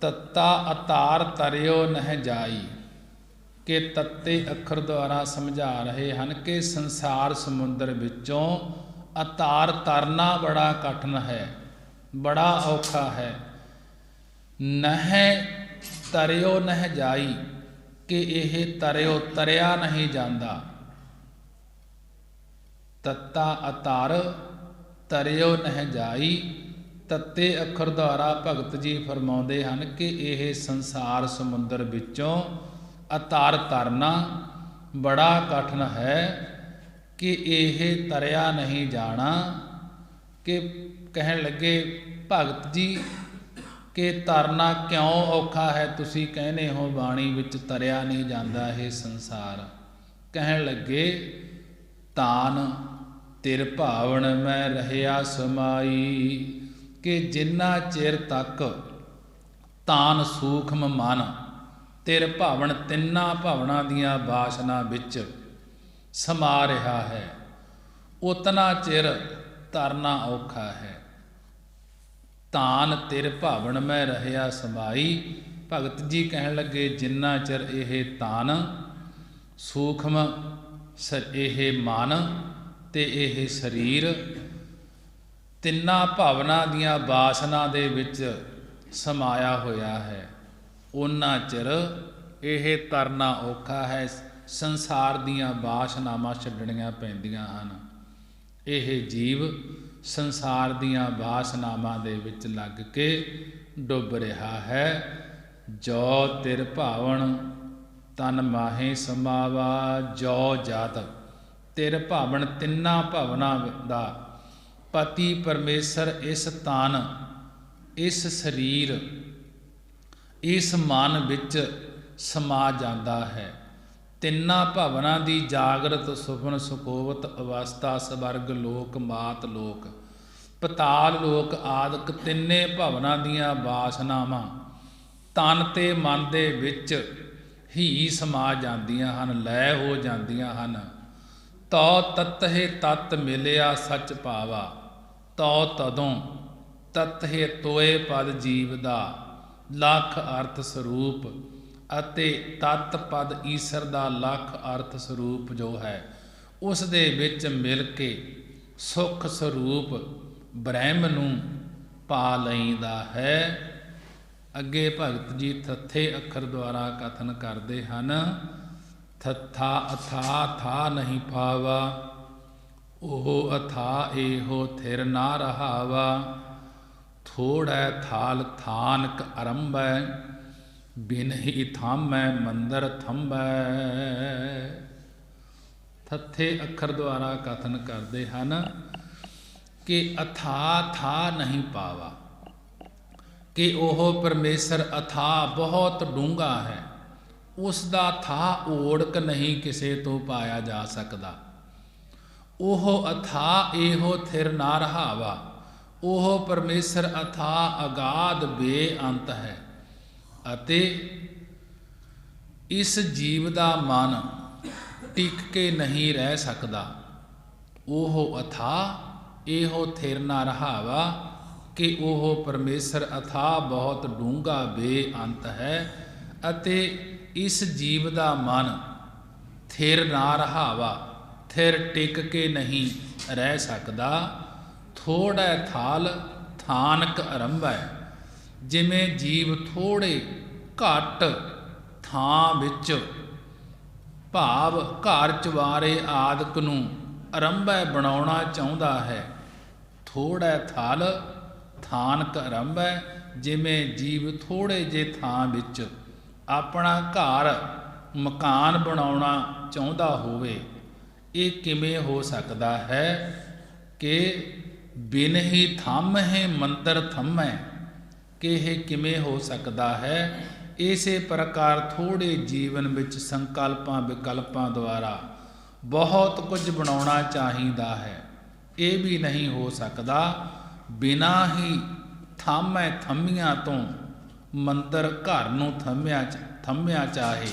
ਤੱਤਾ ਅਤਾਰ ਤਰਿਓ ਨਹਿ ਜਾਈ, ਕਿ ਤੱਤੇ ਅੱਖਰ ਦੁਆਰਾ ਸਮਝਾ ਰਹੇ ਹਨ ਕਿ ਸੰਸਾਰ ਸਮੁੰਦਰ ਵਿੱਚੋਂ ਅਤਾਰ ਤਰਨਾ ਬੜਾ ਕਠਿਨ ਹੈ, ਬੜਾ ਔਖਾ ਹੈ। ਨਹਿ ਤਰਿਓ ਨਹਿ ਜਾਈ, ਕਿ ਇਹ ਤਰਿਓ ਤਰਿਆ ਨਹੀਂ ਜਾਂਦਾ। ਤੱਤਾ ਅਤਾਰ ਤਰਿਓ ਨਹਿ ਜਾਈ, ਤੱਤੇ ਅੱਖਰ ਦੁਆਰਾ ਭਗਤ ਜੀ ਫਰਮਾਉਂਦੇ ਹਨ ਕਿ ਇਹ ਸੰਸਾਰ ਸਮੁੰਦਰ ਵਿੱਚੋਂ ਅਤਾਰ ਤਰਨਾ ਬੜਾ ਕਠਿਨ ਹੈ, ਕਿ ਇਹ ਤਰਿਆ ਨਹੀਂ ਜਾਣਾ। ਕਿ ਕਹਿਣ ਲੱਗੇ ਭਗਤ ਜੀ ਕਿ ਤਰਨਾ ਕਿਉਂ ਔਖਾ ਹੈ, ਤੁਸੀਂ ਕਹਿੰਦੇ ਹੋ ਬਾਣੀ ਵਿੱਚ ਤਰਿਆ ਨਹੀਂ ਜਾਂਦਾ ਇਹ ਸੰਸਾਰ। ਕਹਿਣ ਲੱਗੇ ਤਾਨ ਤਿਰ ਭਾਵਨ ਮੈਂ ਰਹਿਆ ਸਮਾਈ, ਕਿ ਜਿੰਨਾ ਚਿਰ ਤੱਕ ਤਾਨ ਸੂਖਮ ਮਨ ਤਿਰ ਭਾਵਨ ਤਿੰਨਾਂ ਭਾਵਨਾ ਦੀਆਂ ਬਾਸ਼ਨਾ ਵਿੱਚ ਸਮਾ ਰਿਹਾ ਹੈ, ਉਤਨਾ ਚਿਰ ਤਰਨਾ ਔਖਾ ਹੈ। ਤਾਨ ਤਿਰ ਭਾਵਨ ਮੈਂ ਰਹਿਆ ਸਮਾਈ, ਭਗਤ ਜੀ ਕਹਿਣ ਲੱਗੇ ਜਿੰਨਾ ਚਿਰ ਇਹ ਤਾਨ ਸੂਖਮ ਇਹ ਮਨ ਤੇ ਇਹ ਸਰੀਰ ਤਿੰਨਾਂ ਭਾਵਨਾ ਦੀਆਂ ਬਾਸ਼ਨਾ ਦੇ ਵਿੱਚ ਸਮਾਇਆ ਹੋਇਆ ਹੈ, ਉਹਨਾਂ ਚਿਰ ਇਹ ਤਰਨਾ ਔਖਾ ਹੈ। ਸੰਸਾਰ ਦੀਆਂ ਬਾਸ਼ਨਾਵਾਂ ਛੱਡਣੀਆਂ ਪੈਂਦੀਆਂ ਹਨ। ਇਹ ਜੀਵ ਸੰਸਾਰ ਦੀਆਂ ਬਾਸ਼ਨਾਵਾਂ ਦੇ ਵਿੱਚ ਲੱਗ ਕੇ ਡੁੱਬ ਰਿਹਾ ਹੈ। ਜੋ ਤਿਰ ਭਾਵਨ ਤਨ ਮਾਹੇ ਸਮਾਵਾ, ਜੋ ਜਾਤ ਤਿਰ ਭਾਵਨ ਤਿੰਨਾਂ ਭਾਵਨਾ ਦਾ ਪਤੀ ਪਰਮੇਸ਼ਰ ਇਸ ਤਨ, ਇਸ ਸਰੀਰ, ਇਸ ਮਨ ਵਿੱਚ ਸਮਾ ਜਾਂਦਾ ਹੈ। ਤਿੰਨਾਂ ਭਾਵਨਾ ਦੀ ਜਾਗਰਤ ਸੁਪਨ ਸੁਖੋਵਤ ਅਵਸਥਾ, ਸਵਰਗ ਲੋਕ, ਮਾਤ ਲੋਕ, ਪਤਾਲ ਲੋਕ ਆਦਿਕ ਤਿੰਨੇ ਭਾਵਨਾ ਦੀਆਂ ਬਾਸ਼ਨਾਵਾਂ ਤਨ ਤੇ ਮਨ ਦੇ ਵਿੱਚ ਹੀ ਸਮਾ ਜਾਂਦੀਆਂ ਹਨ, ਲੈ ਹੋ ਜਾਂਦੀਆਂ ਹਨ। ਤਉ ਤਤਹਿ ਤਤ ਮਿਲਿਆ ਸੱਚ ਪਾਵਾ, ਤਉ ਤਦੋਂ ਤਤਹਿ ਤੋਏ ਪਦ ਜੀਵ ਦਾ ਲੱਖ ਅਰਥ ਸਰੂਪ, ਅਤੇ ਤਤ ਪਦ ਈਸ਼ਰ ਦਾ ਲੱਖ ਅਰਥ ਸਰੂਪ ਜੋ ਹੈ ਉਸ ਦੇ ਵਿੱਚ ਮਿਲ ਕੇ ਸੁਖ ਸਰੂਪ ਬ੍ਰਹਮ ਨੂੰ ਪਾ ਲਈਦਾ ਹੈ। ਅੱਗੇ ਭਗਤ ਜੀ ਥੱਥੇ ਅੱਖਰ ਦੁਆਰਾ ਕਥਨ ਕਰਦੇ ਹਨ। ਥੱਥਾ ਅਥਾ ਥਾ ਨਹੀਂ ਪਾਵਾ, ਉਹ ਅਥਾ ਇਹੋ ਥਿਰ ਨਾ ਰਹਾਵਾ। ਥੋੜੈ ਥਾਲ ਥਾਨਕ ਅਰੰਭੈ, ਬਿਨ ਹੀ ਥਾਮੈ ਮੰਦਰ ਥੰਬੈ। ਥੱਥੇ ਅੱਖਰ ਦੁਆਰਾ ਕਥਨ ਕਰਦੇ ਹਨ ਕਿ ਅਥਾ ਥਾ ਨਹੀਂ ਪਾਵਾ, ਕਿ ਉਹ ਪਰਮੇਸ਼ਰ ਅਥਾਹ ਬਹੁਤ ਡੂੰਘਾ ਹੈ, ਉਸ ਦਾ ਥਾਹ ਓੜਕ ਨਹੀਂ ਕਿਸੇ ਤੋਂ ਪਾਇਆ ਜਾ ਸਕਦਾ। ਉਹ ਅਥਾਹ ਇਹੋ ਥਿਰ ਨਾ ਰਹਾਵਾ, ਉਹ ਪਰਮੇਸ਼ਰ ਅਥਾਹ ਅਗਾਧ ਬੇਅੰਤ ਹੈ, ਅਤੇ ਇਸ ਜੀਵ ਦਾ ਮਨ ਟਿਕ ਕੇ ਨਹੀਂ ਰਹਿ ਸਕਦਾ। ਉਹ ਅਥਾਹ ਇਹੋ ਥਿਰ ਨਾ ਰਹਾਵਾ ਕਿ ਉਹ ਪਰਮੇਸ਼ਰ ਅਥਾਹ ਬਹੁਤ ਡੂੰਘਾ ਬੇਅੰਤ ਹੈ, ਅਤੇ ਇਸ ਜੀਵ ਦਾ ਮਨ ਥਿਰ ਨਾ ਰਹਾਵਾ, ਥਿਰ ਟਿਕ ਕੇ ਨਹੀਂ ਰਹਿ ਸਕਦਾ। ਥੋੜ੍ਹਾ ਥਾਲ ਥਾਨਕ ਅਰੰਭੈ, ਜਿਵੇਂ ਜੀਵ ਥੋੜ੍ਹੇ ਘੱਟ ਥਾਂ ਵਿੱਚ ਭਾਵ ਘਰ ਚੁਬਾਰੇ ਆਦਿਕ ਨੂੰ ਅਰੰਭੈ ਬਣਾਉਣਾ ਚਾਹੁੰਦਾ ਹੈ। ਥੋੜ੍ਹਾ ਥਲ ਥਾਨਕ ਅਰੰਭੈ, ਜਿਵੇਂ ਜੀਵ ਥੋੜ੍ਹੇ ਜਿਹੇ ਥਾਂ ਵਿੱਚ ਆਪਣਾ ਘਰ ਮਕਾਨ ਬਣਾਉਣਾ ਚਾਹੁੰਦਾ ਹੋਵੇ। ਇਹ ਕਿਵੇਂ ਹੋ ਸਕਦਾ ਹੈ ਕਿ ਬਿਨ ਹੀ ਥੰਮਹਿ ਮੰਦਰ ਥੰਮੈ, ਕਿ ਇਹ ਕਿਵੇਂ ਹੋ ਸਕਦਾ ਹੈ। ਇਸੇ ਪ੍ਰਕਾਰ ਥੋੜ੍ਹੇ ਜੀਵਨ ਵਿੱਚ ਸੰਕਲਪਾਂ ਵਿਕਲਪਾਂ ਦੁਆਰਾ ਬਹੁਤ ਕੁਝ ਬਣਾਉਣਾ ਚਾਹੀਦਾ ਹੈ। ਇਹ ਵੀ ਨਹੀਂ ਹੋ ਸਕਦਾ। ਬਿਨਾਂ ਹੀ ਥੰਮੈ ਥੰਮੀਆਂ ਤੋਂ ਮੰਦਰ ਘਰ ਨੂੰ ਥੰਮਿਆ ਚਾਹੇ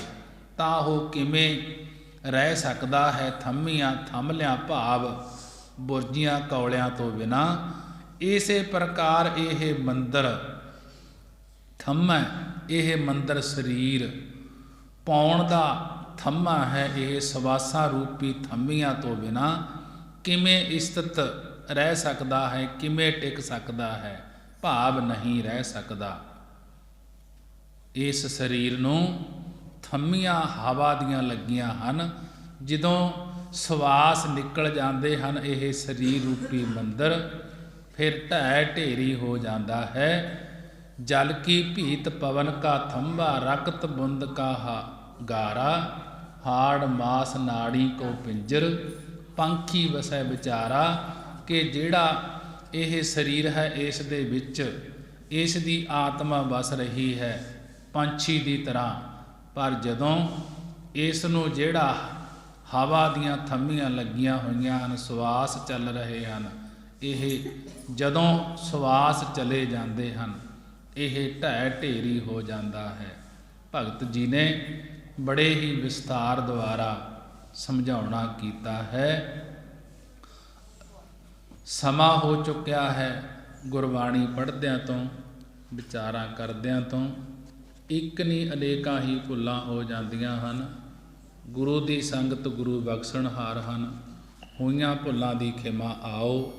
ਤਾਂ ਉਹ ਕਿਵੇਂ ਰਹਿ ਸਕਦਾ ਹੈ। ਥੰਮੀਆਂ ਥੰਮਲਿਆਂ ਭਾਵ ਬੁਰਜੀਆਂ ਕੌਲਿਆਂ ਤੋਂ ਬਿਨਾਂ। ਇਸੇ ਪ੍ਰਕਾਰ ਇਹ ਮੰਦਰ ਥੰਮੈ, ਇਹ ਮੰਦਰ ਸਰੀਰ ਪਾਉਣ ਦਾ ਥੰਮਾ ਹੈ। ਇਹ ਸਵਾਸਾਂ ਰੂਪੀ ਥੰਮੀਆਂ ਤੋਂ ਬਿਨਾਂ ਕਿਵੇਂ ਸਥਿਤ ਰਹਿ ਸਕਦਾ ਹੈ, ਕਿਵੇਂ ਟਿਕ ਸਕਦਾ ਹੈ, ਭਾਵ ਨਹੀਂ ਰਹਿ ਸਕਦਾ। ਇਸ ਸਰੀਰ ਨੂੰ ਥੰਮੀਆਂ ਹਵਾ ਦੀਆਂ ਲੱਗੀਆਂ ਹਨ। ਜਦੋਂ ਸਵਾਸ ਨਿਕਲ ਜਾਂਦੇ ਹਨ ਇਹ ਸਰੀਰ ਰੂਪੀ ਮੰਦਰ ਫਿਰ ਢਹਿ ਢੇਰੀ ਹੋ ਜਾਂਦਾ ਹੈ। ਜਲ ਕੀ ਭੀਤ ਪਵਨ ਕਾ ਥੰਬਾ, ਰਕਤ ਬੁੰਦ ਕਾ ਗਾਰਾ, ਹਾੜ ਮਾਸ ਨਾੜੀ ਕੋ ਪਿੰਜਰ, ਪੰਖੀ ਵਸੈ ਵਿਚਾਰਾ। ਕਿ ਜਿਹੜਾ ਇਹ ਸਰੀਰ ਹੈ ਇਸ ਦੇ ਵਿੱਚ ਇਸ ਦੀ ਆਤਮਾ ਵਸ ਰਹੀ ਹੈ ਪੰਛੀ ਦੀ ਤਰ੍ਹਾਂ, ਪਰ ਜਦੋਂ ਇਸ ਨੂੰ ਜਿਹੜਾ ਹਵਾ ਦੀਆਂ ਥੰਮੀਆਂ ਲੱਗੀਆਂ ਹੋਈਆਂ ਹਨ, ਸਵਾਸ ਚੱਲ ਰਹੇ ਹਨ, ਇਹ ਜਦੋਂ ਸਵਾਸ ਚਲੇ ਜਾਂਦੇ ਹਨ ਇਹ ਢਹਿ ਢੇਰੀ ਹੋ ਜਾਂਦਾ ਹੈ। ਭਗਤ ਜੀ ਨੇ ਬੜੇ ਹੀ ਵਿਸਥਾਰ ਦੁਆਰਾ ਸਮਝਾਉਣਾ ਕੀਤਾ ਹੈ। ਸਮਾਂ ਹੋ ਚੁੱਕਿਆ ਹੈ ਗੁਰਬਾਣੀ ਪੜ੍ਹਦਿਆਂ ਤੋਂ, ਵਿਚਾਰਾਂ ਕਰਦਿਆਂ ਤੋਂ। ਇੱਕ ਨਹੀਂ ਅਨੇਕਾਂ ਹੀ ਭੁੱਲਾਂ ਹੋ ਜਾਂਦੀਆਂ ਹਨ। ਗੁਰੂ ਦੀ ਸੰਗਤ ਗੁਰੂ ਬਖਸ਼ਣਹਾਰ ਹਨ। ਹੋਈਆਂ ਭੁੱਲਾਂ ਦੀ ਖਿਮਾ ਆਓ।